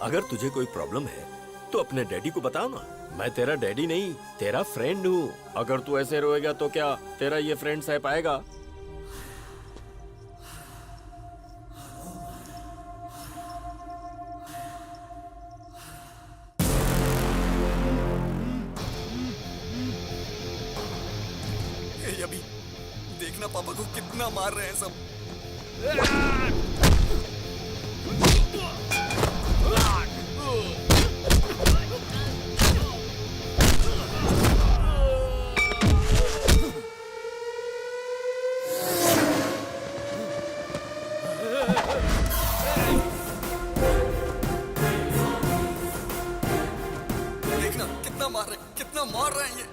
अगर तुझे कोई प्रॉब्लम है तो अपने डैडी को बताओ ना। मैं तेरा डैडी नहीं, तेरा फ्रेंड हूँ। अगर तू ऐसे रोएगा तो क्या तेरा ये फ्रेंड सह पाएगा? अभी देखना पापा को कितना मार रहे हैं सब। देखना कितना मार रहे हैं ये।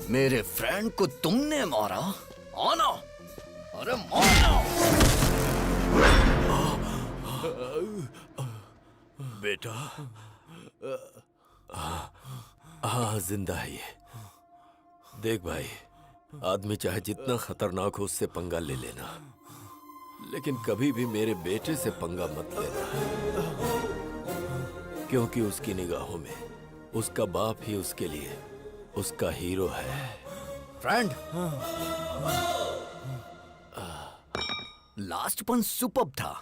मेरे फ्रेंड को तुमने मारा? आना, अरे मारना। बेटा, हाँ जिंदा है ये। देख भाई, आदमी चाहे जितना खतरनाक हो उससे पंगा ले लेना, लेकिन कभी भी मेरे बेटे से पंगा मत लेना, क्योंकि उसकी निगाहों में उसका बाप ही उसके लिए उसका हीरो है। फ्रेंड, लास्ट पन सुपर्ब था।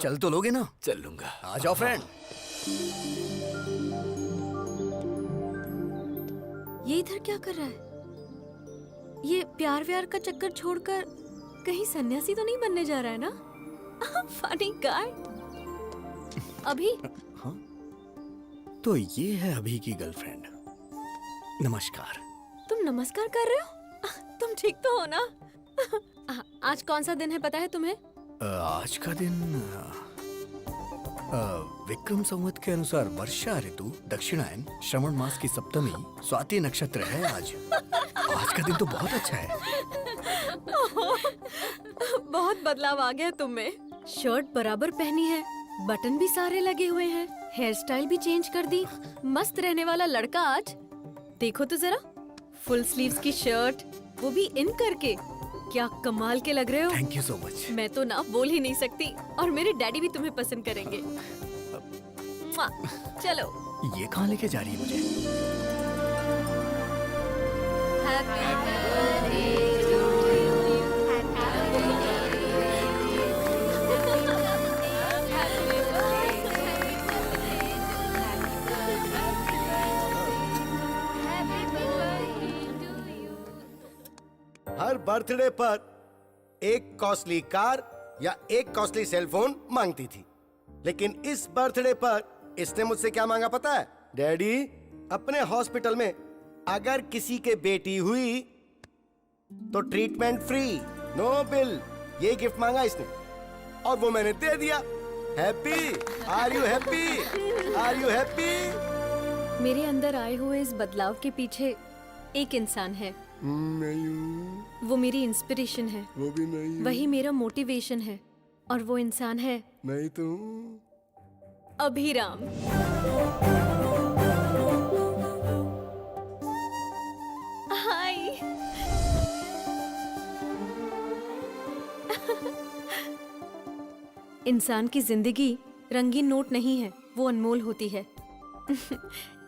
चल तो लोगे ना? चल लूंगा। आ जाओ फ्रेंड। ये इधर क्या कर रहा है? ये प्यार व्यार का चक्कर छोड़कर कहीं सन्यासी तो नहीं बनने जा रहा है ना? Funny guy. अभी तो ये है अभी की गर्लफ्रेंड। नमस्कार। तुम नमस्कार कर रहे हो? तुम ठीक तो हो ना? आज कौन सा दिन है पता है तुम्हें? आज का दिन विक्रम संवत के अनुसार वर्षा ऋतु, दक्षिणायन, श्रवण मास की सप्तमी, स्वाति नक्षत्र है आज। आज का दिन तो बहुत अच्छा है। बहुत बदलाव आ गया तुम में। शर्ट बराबर पहनी है, बटन भी सारे लगे हुए हैं, हेयर स्टाइल भी चेंज कर दी। मस्त रहने वाला लड़का आज। देखो तो जरा, फुल स्लीव्स की शर्ट, वो भी इन करके। क्या कमाल के लग रहे हो। Thank you so much. मैं तो ना बोल ही नहीं सकती, और मेरे डैडी भी तुम्हें पसंद करेंगे। चलो। ये कहाँ लेके जा रही है मुझे? हर बर्थडे पर एक कॉस्टली कार या एक कॉस्टली सेलफोन मांगती थी, लेकिन इस बर्थडे पर इसने मुझसे क्या मांगा पता है? डैडी, अपने हॉस्पिटल में अगर किसी के बेटी हुई तो ट्रीटमेंट फ्री, नो बिल। ये गिफ्ट मांगा इसने और वो मैंने दे दिया। Happy? Are you happy? Are you happy? मेरे अंदर आए हुए इस बदलाव के पीछे एक इंसान है। नहीं हूँ। वो मेरी इंस्पिरेशन है। वो भी नहीं हूँ। वही मेरा मोटिवेशन है, और वो इंसान है नहीं तो हूँ। अभिराम। हाय। इंसान की जिंदगी रंगीन नोट नहीं है, वो अनमोल होती है।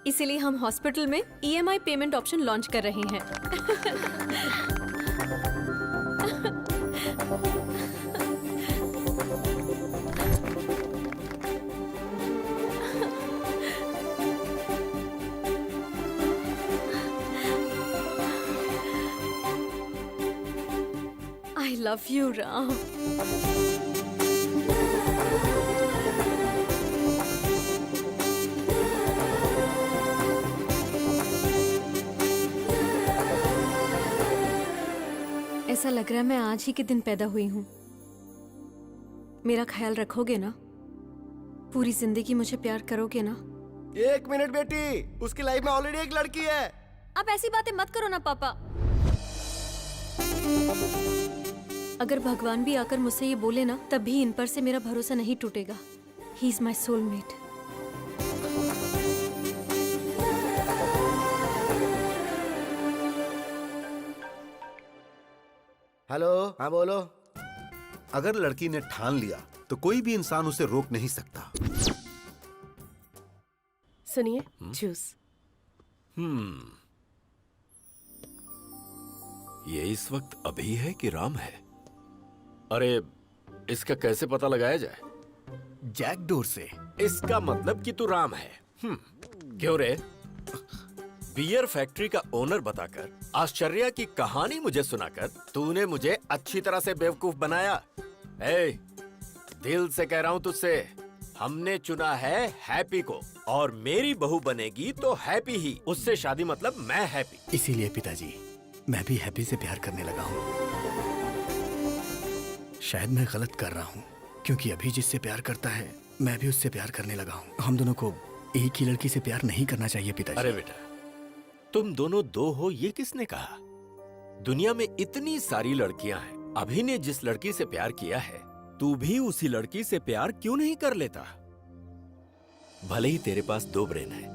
इसीलिए हम हॉस्पिटल में EMI पेमेंट ऑप्शन लॉन्च कर रहे हैं। Love you Ram. ऐसा लग रहा है मैं आज ही के दिन पैदा हुई हूँ। मेरा ख्याल रखोगे ना? पूरी जिंदगी मुझे प्यार करोगे ना? 1 मिनट बेटी, उसकी लाइफ में ऑलरेडी एक लड़की है। आप ऐसी बातें मत करो ना पापा। अगर भगवान भी आकर मुझसे ये बोले ना, तब भी इन पर से मेरा भरोसा नहीं टूटेगा। He is my soulmate. Hello, हाँ बोलो। अगर लड़की ने ठान लिया तो कोई भी इंसान उसे रोक नहीं सकता। सुनिए, जूस। ये इस वक्त अभी है कि राम है? अरे इसका कैसे पता लगाया जाए? जैकडोर से। इसका मतलब कि तू राम है। क्यों रे? बियर फैक्ट्री का ओनर बताकर, आश्चर्य की कहानी मुझे सुनाकर तूने मुझे अच्छी तरह से बेवकूफ बनाया। ए, दिल से कह रहा हूँ तुझसे, हमने चुना है हैप्पी को, और मेरी बहू बनेगी तो हैप्पी ही। उससे शादी मतलब मैं हैप्पी। इसीलिए पिताजी मैं भी हैप्पी से प्यार करने लगा हूँ। शायद मैं गलत कर रहा हूँ, क्योंकि अभी जिससे प्यार करता है मैं भी उससे प्यार करने लगा हूँ। हम दोनों को एक ही लड़की से प्यार नहीं करना चाहिए पिताजी। अरे बेटा, तुम दोनों दो हो ये किसने कहा? दुनिया में इतनी सारी लड़कियां हैं। अभी ने जिस लड़की से प्यार किया है, तू भी उसी लड़की से प्यार क्यों नहीं कर लेता? भले ही तेरे पास 2 ब्रेन है,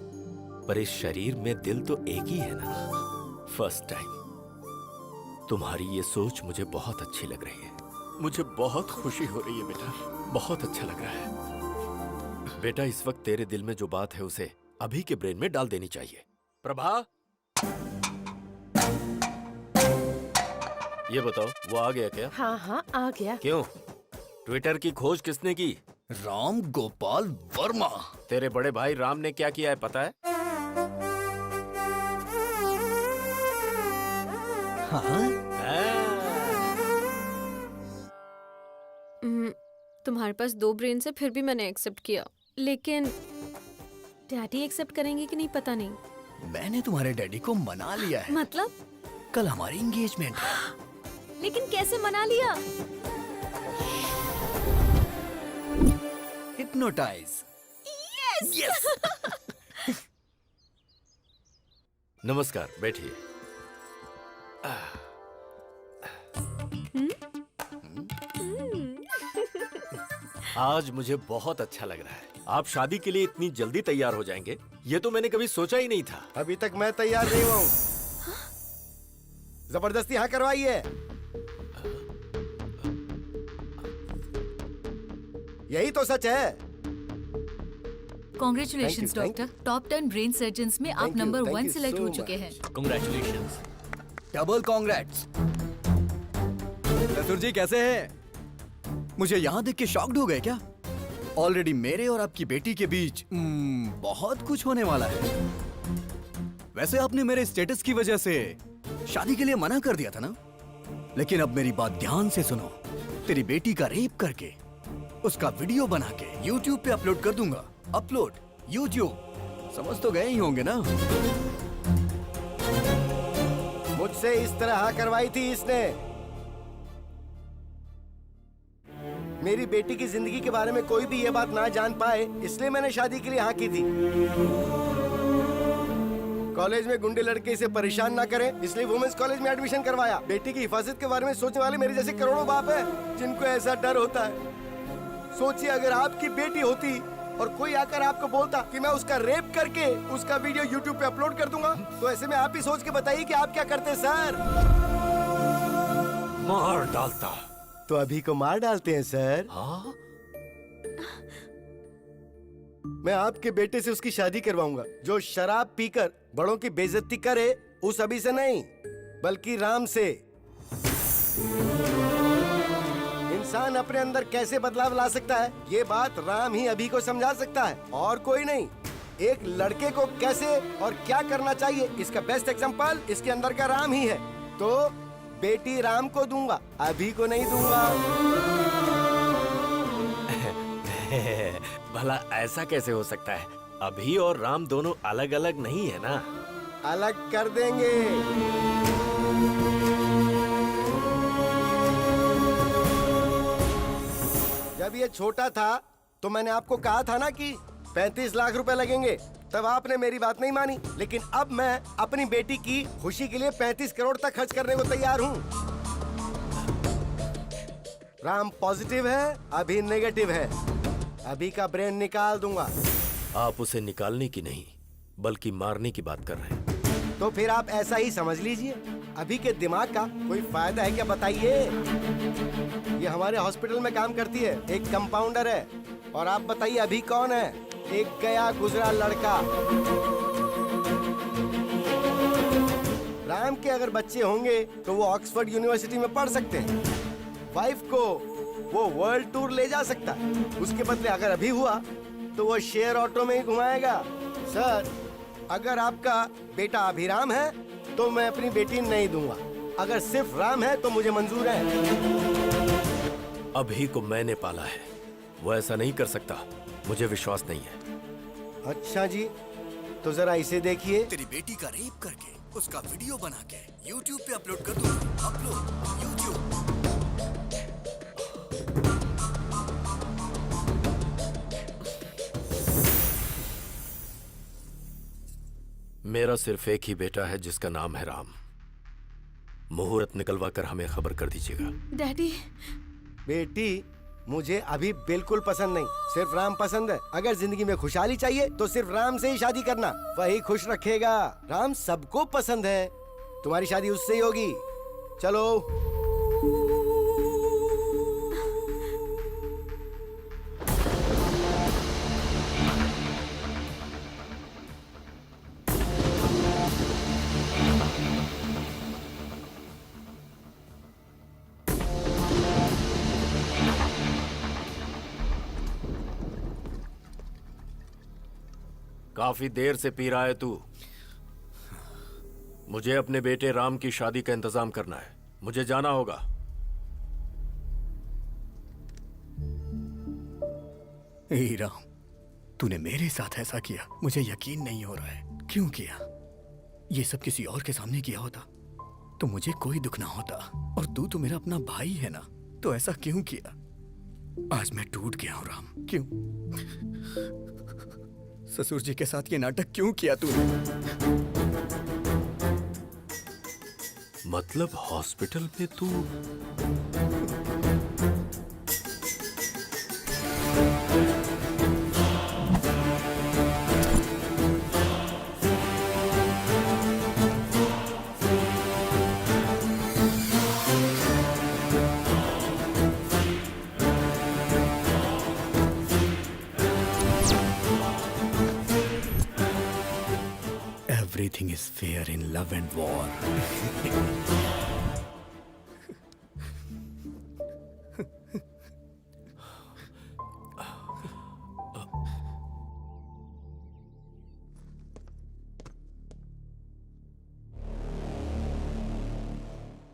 पर इस शरीर में दिल तो एक ही है ना। फर्स्ट टाइम तुम्हारी ये सोच मुझे बहुत अच्छी लग रही है। मुझे बहुत खुशी हो रही है बेटा, बहुत अच्छा लग रहा है। बेटा, इस वक्त तेरे दिल में जो बात है उसे अभी के ब्रेन में डाल देनी चाहिए। प्रभा, ये बताओ, वो आ गया क्या? हाँ हाँ, आ गया। क्यों? ट्विटर की खोज किसने की? राम गोपाल वर्मा। तेरे बड़े भाई राम ने क्या किया है पता है? तुम्हारे पास 2 ब्रेन से फिर भी मैंने एक्सेप्ट किया, लेकिन डैडी एक्सेप्ट करेंगे कि नहीं पता नहीं। मैंने तुम्हारे डैडी को मना लिया है। मतलब? कल हमारी एंगेजमेंट है। लेकिन कैसे मना लिया? हिप्नोटाइज। यस। नमस्कार, बैठिए। आज मुझे बहुत अच्छा लग रहा है। आप शादी के लिए इतनी जल्दी तैयार हो जाएंगे, ये तो मैंने कभी सोचा ही नहीं था। अभी तक मैं तैयार नहीं हुआ हूँ। जबरदस्ती हाँ करवाई है। यही तो सच है। Congratulations Thank you, doctor. Top 10 brain surgeons में आप नंबर 1 सिलेक्ट हो चुके हैं। Congratulations। Double congrats. ससुर जी कैसे हैं? मुझे यहाँ देख के शॉक्ड हो गए क्या? ऑलरेडी मेरे और आपकी बेटी के बीच बहुत कुछ होने वाला है। वैसे आपने मेरे स्टेटस की वजह से शादी के लिए मना कर दिया था ना? लेकिन अब मेरी बात ध्यान से सुनो। तेरी बेटी का रेप करके उसका वीडियो बना के YouTube पे अपलोड कर दूंगा। Upload YouTube। समझ तो गए ही होंगे ना? मुझसे इस तरह हाँ करवाई थी इसने। मेरी बेटी की जिंदगी के बारे में कोई भी ये बात ना जान पाए, इसलिए मैंने शादी के लिए हाँ की थी। कॉलेज में गुंडे लड़के इसे परेशान ना करें, इसलिए वुमेन्स कॉलेज में एडमिशन करवाया। बेटी की हिफाजत के बारे में सोचने वाले मेरे जैसे करोड़ों बाप हैं, जिनको ऐसा डर होता है। सोचिए, अगर आपकी बेटी होती और कोई आकर आपको बोलता कि मैं उसका रेप करके उसका वीडियो YouTube पे अपलोड कर दूंगा, तो ऐसे में आप ही सोच के बताइए कि आप क्या करते सर? मार डालता। तो अभी को मार डालते हैं सर। हाँ? मैं आपके बेटे से उसकी शादी करवाऊंगा, जो शराब पीकर बड़ों की बेइज्जती करे, उस अभी से नहीं बल्कि राम से। इंसान अपने अंदर कैसे बदलाव ला सकता है, ये बात राम ही अभी को समझा सकता है, और कोई नहीं। एक लड़के को कैसे और क्या करना चाहिए, इसका बेस्ट एग्जांपल इसके अंदर का राम ही है। तो बेटी राम को दूंगा, अभी को नहीं दूंगा। भला ऐसा कैसे हो सकता है? अभी और राम दोनों अलग अलग नहीं है ना? अलग कर देंगे। जब ये छोटा था तो मैंने आपको कहा था ना कि 35 लाख रुपए लगेंगे, तब आपने मेरी बात नहीं मानी। लेकिन अब मैं अपनी बेटी की खुशी के लिए 35 करोड़ तक खर्च करने को तैयार हूँ। राम पॉजिटिव है, अभी नेगेटिव है। अभी का ब्रेन निकाल दूंगा। आप उसे निकालने की नहीं बल्कि मारने की बात कर रहे हैं। तो फिर आप ऐसा ही समझ लीजिए। अभी के दिमाग का कोई फायदा है क्या बताइए? ये हमारे हॉस्पिटल में काम करती है, एक कंपाउंडर है। और आप बताइए अभी कौन है? एक गया गुजरा लड़का। राम के अगर बच्चे होंगे तो वो ऑक्सफोर्ड यूनिवर्सिटी में पढ़ सकते हैं। वाइफ को वो वर्ल्ड टूर ले जा सकता है। उसके बदले अगर अभी हुआ तो वो शेयर ऑटो में ही घुमाएगा। सर, अगर आपका बेटा अभिराम है तो मैं अपनी बेटी नहीं दूंगा। अगर सिर्फ राम है तो मुझे मंजूर है। अभी को मैंने पाला है, वो ऐसा नहीं कर सकता। मुझे विश्वास नहीं है। अच्छा जी, तो जरा इसे देखिए। तेरी बेटी का रेप करके उसका वीडियो बना के YouTube पे अपलोड कर दूंगा। Upload YouTube। मेरा सिर्फ एक ही बेटा है जिसका नाम है राम। मुहूर्त निकलवा कर हमें खबर कर दीजिएगा। डैडी। बेटी मुझे अभी बिल्कुल पसंद नहीं, सिर्फ राम पसंद है। अगर जिंदगी में खुशहाली चाहिए तो सिर्फ राम से ही शादी करना, वही खुश रखेगा। राम सबको पसंद है, तुम्हारी शादी उससे ही होगी। चलो। काफी देर से पी रहा है तू। मुझे अपने बेटे राम की शादी का इंतजाम करना है। मुझे जाना होगा। ए राम, तूने मेरे साथ ऐसा किया, मुझे यकीन नहीं हो रहा है। क्यों किया? ये सब किसी और के सामने किया होता तो मुझे कोई दुख ना होता। और तू तो मेरा अपना भाई है ना, तो ऐसा क्यों किया? आज मैं टूट गया हूं राम। क्यों? ससुर जी के साथ ये नाटक क्यों किया तूने? मतलब हॉस्पिटल में तू? Everything is fair in love and war.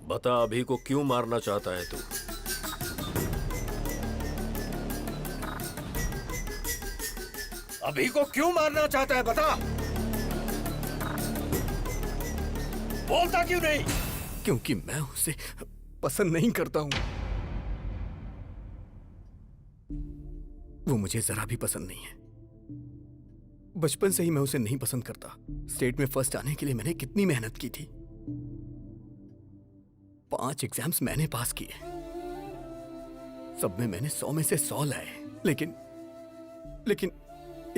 बता अभी को क्यों मारना चाहता है तू? अभी को क्यों मारना चाहता है बता। बोलता क्यों नहीं? क्योंकि मैं उसे पसंद नहीं करता हूं। वो मुझे जरा भी पसंद नहीं है। बचपन से ही मैं उसे नहीं पसंद करता। स्टेट में फर्स्ट आने के लिए मैंने कितनी मेहनत की थी। 5 एग्जाम्स मैंने पास किए, सब में मैंने 100 में से 100 लाए। लेकिन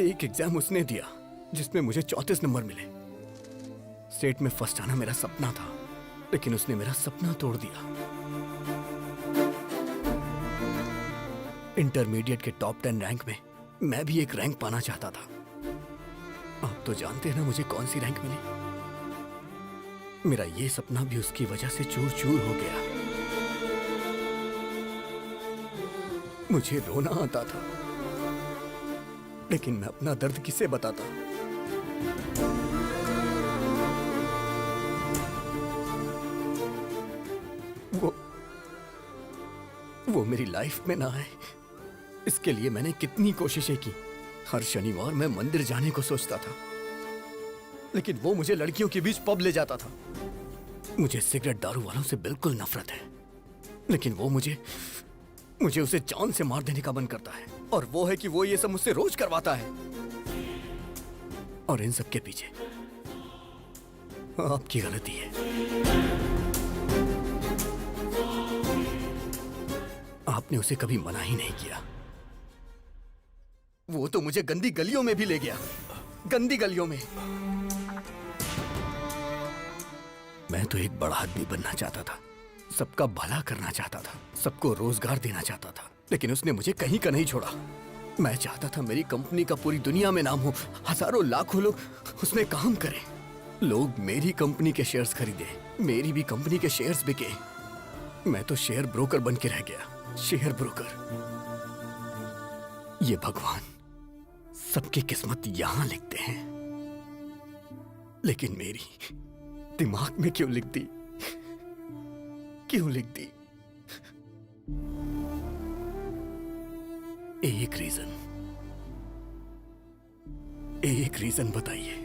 एक एग्जाम उसने दिया जिसमें मुझे 34 नंबर मिले। स्टेट में फर्स्ट आना मेरा सपना था, लेकिन उसने मेरा सपना तोड़ दिया। इंटरमीडिएट के टॉप 10 रैंक में मैं भी एक रैंक पाना चाहता था। आप तो जानते हैं ना मुझे कौन सी रैंक मिली। मेरा ये सपना भी उसकी वजह से चूर चूर हो गया। मुझे रोना आता था, लेकिन मैं अपना दर्द किसे बताता? वो मेरी लाइफ में ना आए, इसके लिए मैंने कितनी कोशिशें की। हर शनिवार मैं मंदिर जाने को सोचता था, लेकिन वो मुझे लड़कियों के बीच पब ले जाता था। मुझे सिगरेट दारू वालों से बिल्कुल नफरत है, लेकिन वो मुझे उसे जान से मार देने का मन करता है। और वो है कि वो ये सब मुझसे रोज करवाता है। और इन सब के पीछे आपकी गलती है। आपने उसे कभी मना ही नहीं किया। वो तो मुझे गंदी गलियों में भी ले गया, गंदी गलियों में। मैं तो एक बड़ा आदमी बनना चाहता था, सबका भला करना चाहता था, सबको रोजगार देना चाहता था, लेकिन उसने मुझे कहीं का नहीं छोड़ा। मैं चाहता था मेरी कंपनी का पूरी दुनिया में नाम हो, हजारों लाखों लोग उसमें काम करें। लोग मेरी कंपनी के शेयर्स खरीदे, मेरी भी कंपनी के शेयर्स बिके। मैं तो शेयर ब्रोकर बन के रह गया, शेयर ब्रोकर। ये भगवान सबकी किस्मत यहां लिखते हैं, लेकिन मेरी दिमाग में क्यों लिख दी? क्यों लिख दी? एक रीजन बताइए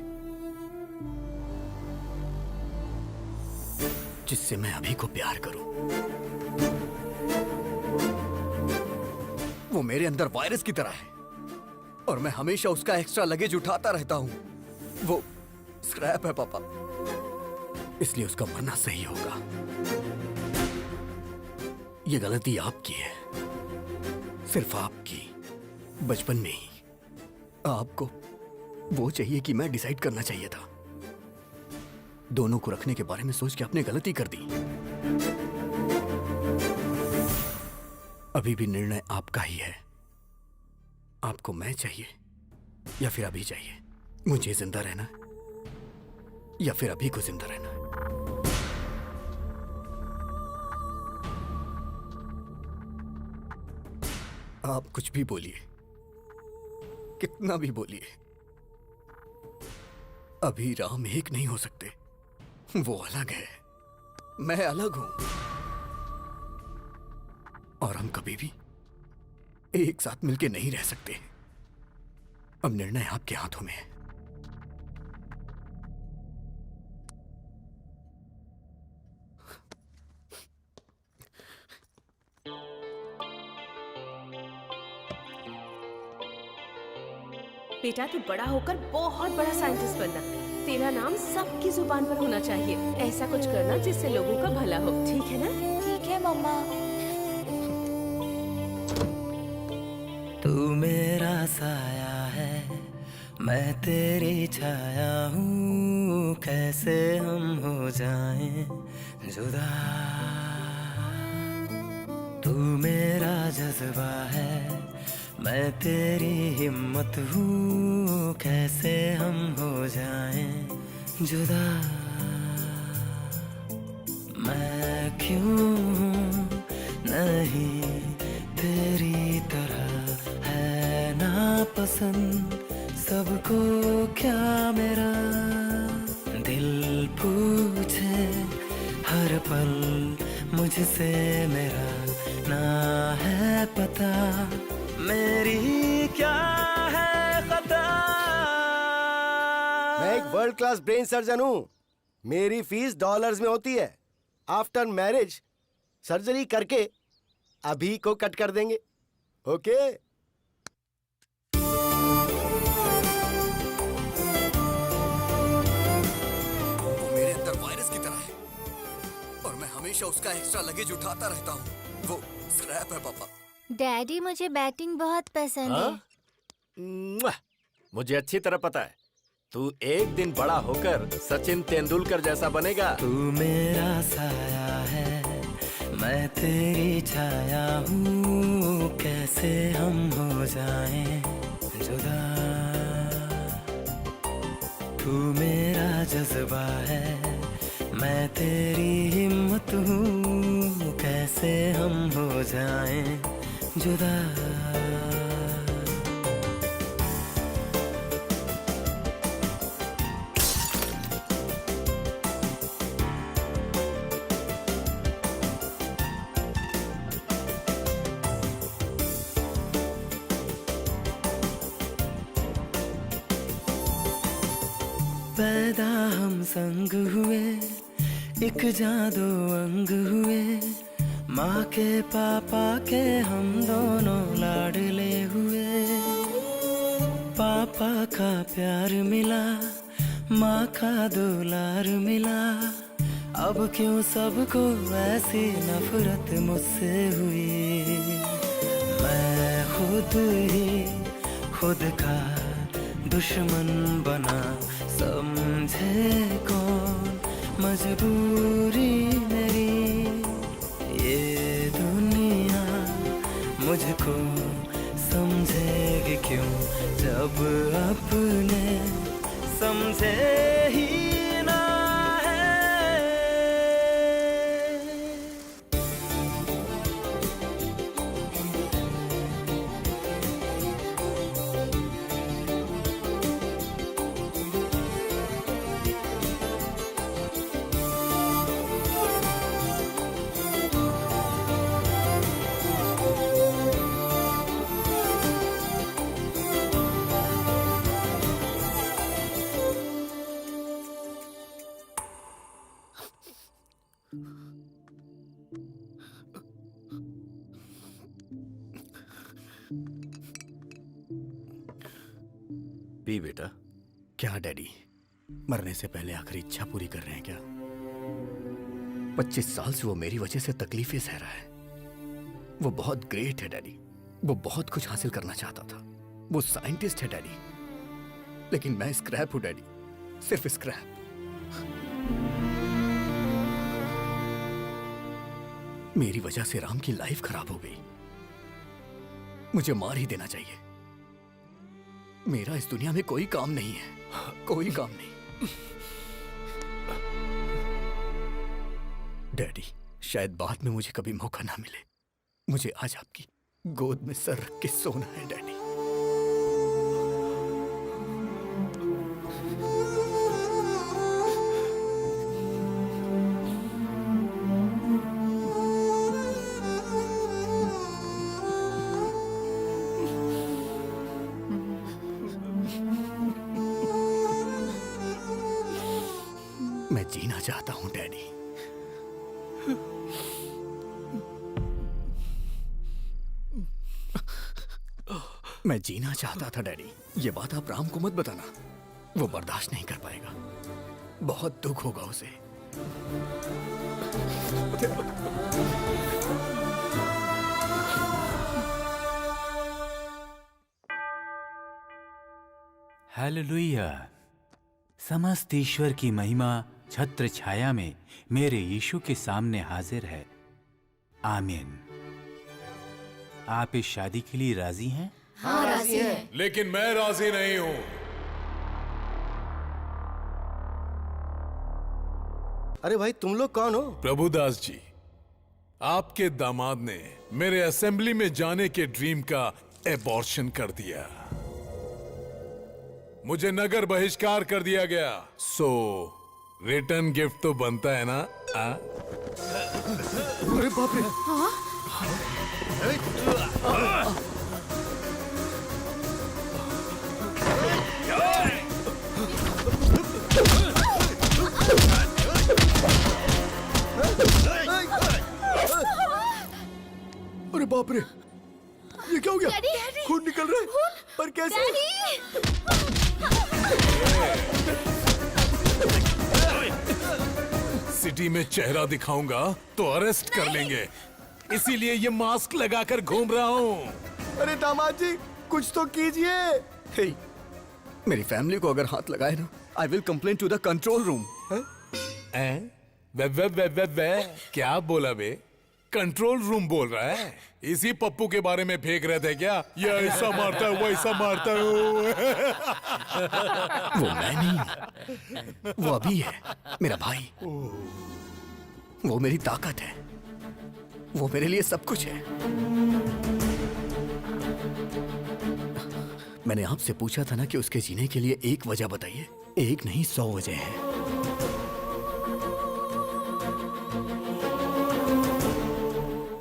जिससे मैं अभी को प्यार करूं। वो मेरे अंदर वायरस की तरह है और मैं हमेशा उसका एक्स्ट्रा लगेज उठाता रहता हूं। वो स्क्रैप है पापा, इसलिए उसका मरना सही होगा। ये गलती आपकी है, सिर्फ आपकी। बचपन में ही आपको वो चाहिए कि मैं डिसाइड करना चाहिए था। दोनों को रखने के बारे में सोच के आपने गलती कर दी। अभी भी निर्णय आपका ही है। आपको मैं चाहिए या फिर अभी चाहिए? मुझे जिंदा रहना या फिर अभी को जिंदा रहना? आप कुछ भी बोलिए, कितना भी बोलिए, अभी राम एक नहीं हो सकते। वो अलग है, मैं अलग हूं, और हम कभी भी एक साथ मिलके नहीं रह सकते। अब निर्णय आपके हाथों में है। बेटा तू बड़ा होकर बहुत बड़ा साइंटिस्ट बनना। तेरा नाम सबकी जुबान पर होना चाहिए। ऐसा कुछ करना जिससे लोगों का भला हो, ठीक है ना? ठीक है मम्मा। तू मेरा साया है, मैं तेरी छाया हूँ, कैसे हम हो जाएं जुदा। तू मेरा जज्बा है, मैं तेरी हिम्मत हूँ, कैसे हम हो जाएं जुदा। मैं क्यों हूँ नहीं तेरी तरह, है ना पसंद सबको क्या मेरा। दिल पूछे हर पल मुझसे मेरा, ना है पता मेरी क्या है खता। मैं एक वर्ल्ड क्लास ब्रेन सर्जन हूँ। मेरी फीस डॉलर्स में होती है। आफ्टर मैरिज सर्जरी करके अभी को कट कर देंगे, ओके? वो मेरे अंदर वायरस की तरह है और मैं हमेशा उसका एक्स्ट्रा लगेज उठाता रहता हूँ। वो स्क्रैप है पापा। डैडी मुझे बैटिंग बहुत पसंद है। मुझे अच्छी तरह पता है, तू एक दिन बड़ा होकर सचिन तेंदुलकर जैसा बनेगा। तू मेरा साया है, मैं तेरी छाया हूँ, कैसे हम हो जाएं जुदा। तू मेरा जज्बा है, मैं तेरी हिम्मत हूँ, कैसे हम हो जाएं जुदा। पैदा हम संग हुए, एक जादू अंग हुए, माँ के पापा के हम दोनों लाडले हुए। पापा का प्यार मिला, माँ का दुलार मिला, अब क्यों सबको ऐसी नफरत मुझसे हुई। मैं खुद ही खुद का दुश्मन बना, समझे कौन मजबूरी मेरी। ये दुनिया मुझको समझेगी क्यों, जब अपने समझे ही ना है। पी बेटा। क्या डैडी, मरने से पहले आखिरी इच्छा पूरी कर रहे हैं क्या? 25 साल से वो मेरी वजह से तकलीफें सह रहा है। वो बहुत ग्रेट है डैडी, वो बहुत कुछ हासिल करना चाहता था, वो साइंटिस्ट है डैडी, लेकिन मैं स्क्रैप हूं डैडी, सिर्फ स्क्रैप। मेरी वजह से राम की लाइफ खराब हो गई, मुझे मार ही देना चाहिए। मेरा इस दुनिया में कोई काम नहीं है, कोई काम नहीं। डैडी, शायद बाद में मुझे कभी मौका ना मिले, मुझे आज आपकी गोद में सर रख के सोना है डैडी। मैं जीना चाहता हूं डैडी। मैं जीना चाहता था डैडी। ये बात आप राम को मत बताना, वो बर्दाश्त नहीं कर पाएगा, बहुत दुख होगा उसे। हालेलुया। समस्त ईश्वर की महिमा छत्र छाया में मेरे यीशु के सामने हाजिर है। आमीन। आप इस शादी के लिए राजी हैं? हाँ, राजी हैं। लेकिन मैं राजी नहीं हूं। अरे भाई, तुम लोग कौन हो? प्रभुदास जी, आपके दामाद ने मेरे असेंबली में जाने के ड्रीम का एबॉर्शन कर दिया। मुझे नगर बहिष्कार कर दिया गया। सो रिटर्न गिफ्ट तो बनता है ना? अरे बाप रे! अरे बाप रे, ये क्या हो गया? खून निकल रहा है। पर कैसे? सिटी में चेहरा दिखाऊंगा तो अरेस्ट कर लेंगे, इसीलिए ये मास्क लगाकर घूम रहा हूँ। अरे दामाद जी, कुछ तो कीजिए। हे, मेरी फैमिली को अगर हाथ लगाए ना, I will complain to the control room. वे क्या बोला बे? कंट्रोल रूम बोल रहा है? इसी पप्पू के बारे में फेंक रहे थे क्या? ये ऐसा मारता है, वैसा मारता है। वो मैं नहीं, वो अभी है, मेरा भाई। वो मेरी ताकत है, वो मेरे लिए सब कुछ है। मैंने आपसे पूछा था ना कि उसके जीने के लिए एक वजह बताइए। एक नहीं, 100 वजह है।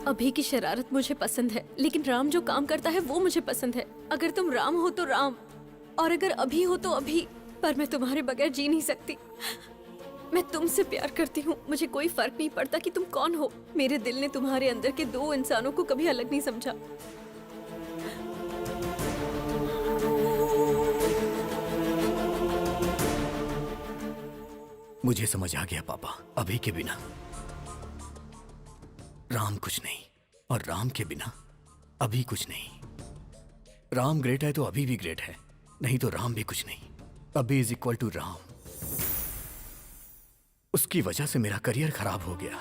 अभी की शरारत मुझे पसंद है, लेकिन राम जो काम करता है वो मुझे पसंद है। अगर तुम राम हो तो राम, और अगर अभी हो तो अभी। पर मैं तुम्हारे बगैर जी नहीं सकती। मैं तुमसे प्यार करती हूँ, मुझे कोई फर्क नहीं पड़ता कि तुम कौन हो। मेरे दिल ने तुम्हारे अंदर के दो इंसानों को कभी अलग नहीं समझा। मुझे समझ आ गया पापा, अभी के बिना राम कुछ नहीं, और राम के बिना अभी कुछ नहीं। राम ग्रेट है तो अभी भी ग्रेट है, नहीं तो राम भी कुछ नहीं। अभी इज इक्वल टू राम। उसकी वजह से मेरा करियर खराब हो गया,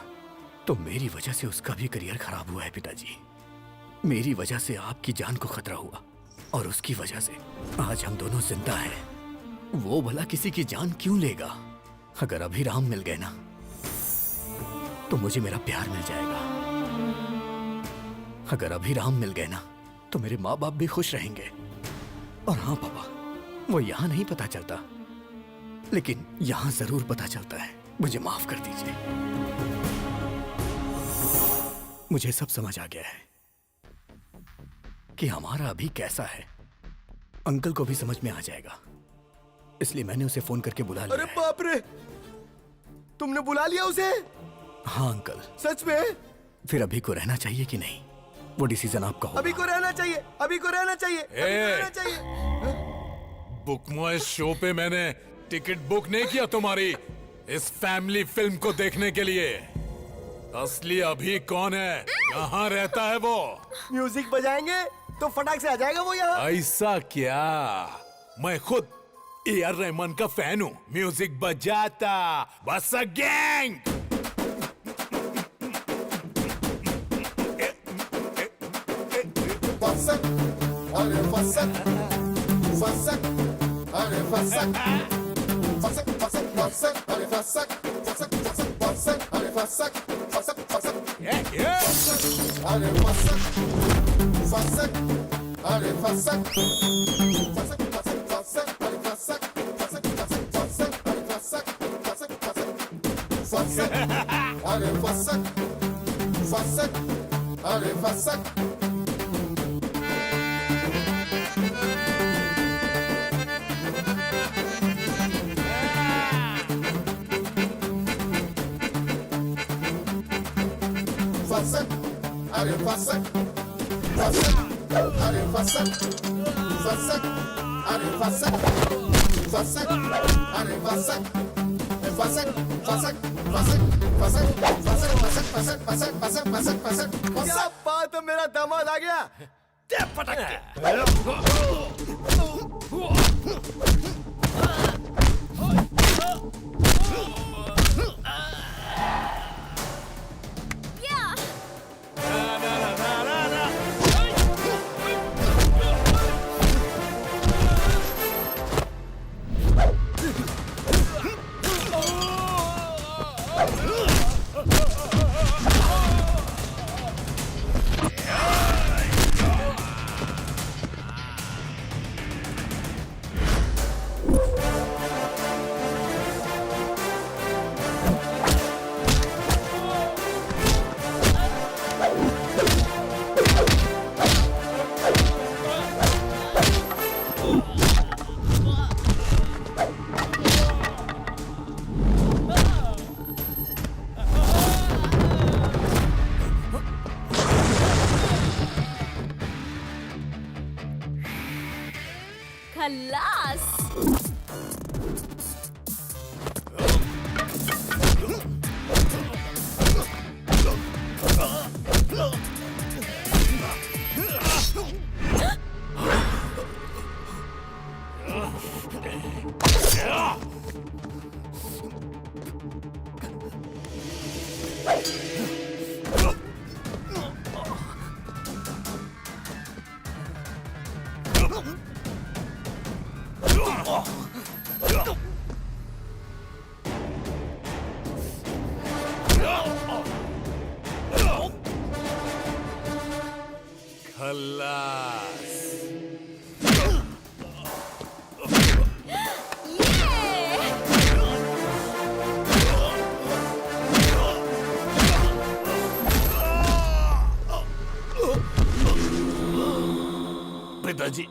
तो मेरी वजह से उसका भी करियर खराब हुआ है पिताजी। मेरी वजह से आपकी जान को खतरा हुआ, और उसकी वजह से आज हम दोनों जिंदा हैं। वो भला किसी की जान क्यों लेगा? अगर अभी राम मिल गए ना, तो मुझे मेरा प्यार मिल जाएगा। अगर अभी राम मिल गए ना, तो मेरे माँ बाप भी खुश रहेंगे। और हाँ पापा, वो यहाँ नहीं पता चलता, लेकिन यहाँ जरूर पता चलता है। मुझे माफ कर दीजिए। मुझे सब समझ आ गया है कि हमारा अभी कैसा है। अंकल को भी समझ में आ जाएगा, इसलिए मैंने उसे फोन करके बुला लिया। अरे बाप रे, तुमने बुला लिया उसे? हाँ अंकल। सच में? फिर अभी को रहना चाहिए कि नहीं, वो डिसीजन आपका होगा। अभी को रहना चाहिए, अभी को रहना चाहिए, अभी को रहना चाहिए। बुक माय शो पे मैंने टिकट बुक नहीं किया तुम्हारी इस फैमिली फिल्म को देखने के लिए। असली अभी कौन है, कहाँ रहता है वो? म्यूजिक बजाएंगे तो फटाक से आ जाएगा वो यहाँ। ऐसा क्या? मैं खुद ए.आर. रहमान का फैन हूँ। म्यूजिक बजाता बस गैंग। अरे फसक, फसक, अरे फसक, फसक, फसक, फसक, अरे फसक, फसक, फसक, फसक, अरे फसक, फसक, फसक, अरे फसक, फसक, अरे फसक, फसक, फसक, फसक, अरे फसक, फसक, फसक, फसक, अरे फसक, फसक, फसक, फसक, अरे फसक, फसक, अरे Phasak. Fassak, are fassak, fassak, are fassak, fassak, are fassak, fassak, are fassak, fassak, fassak, fassak, fassak, fassak, fassak, fassak, fassak, fassak, fassak, fassak, क्या बात है, मेरा दामाद आ गया। ते पटक के। खल्लास। खल्लास। पिताजी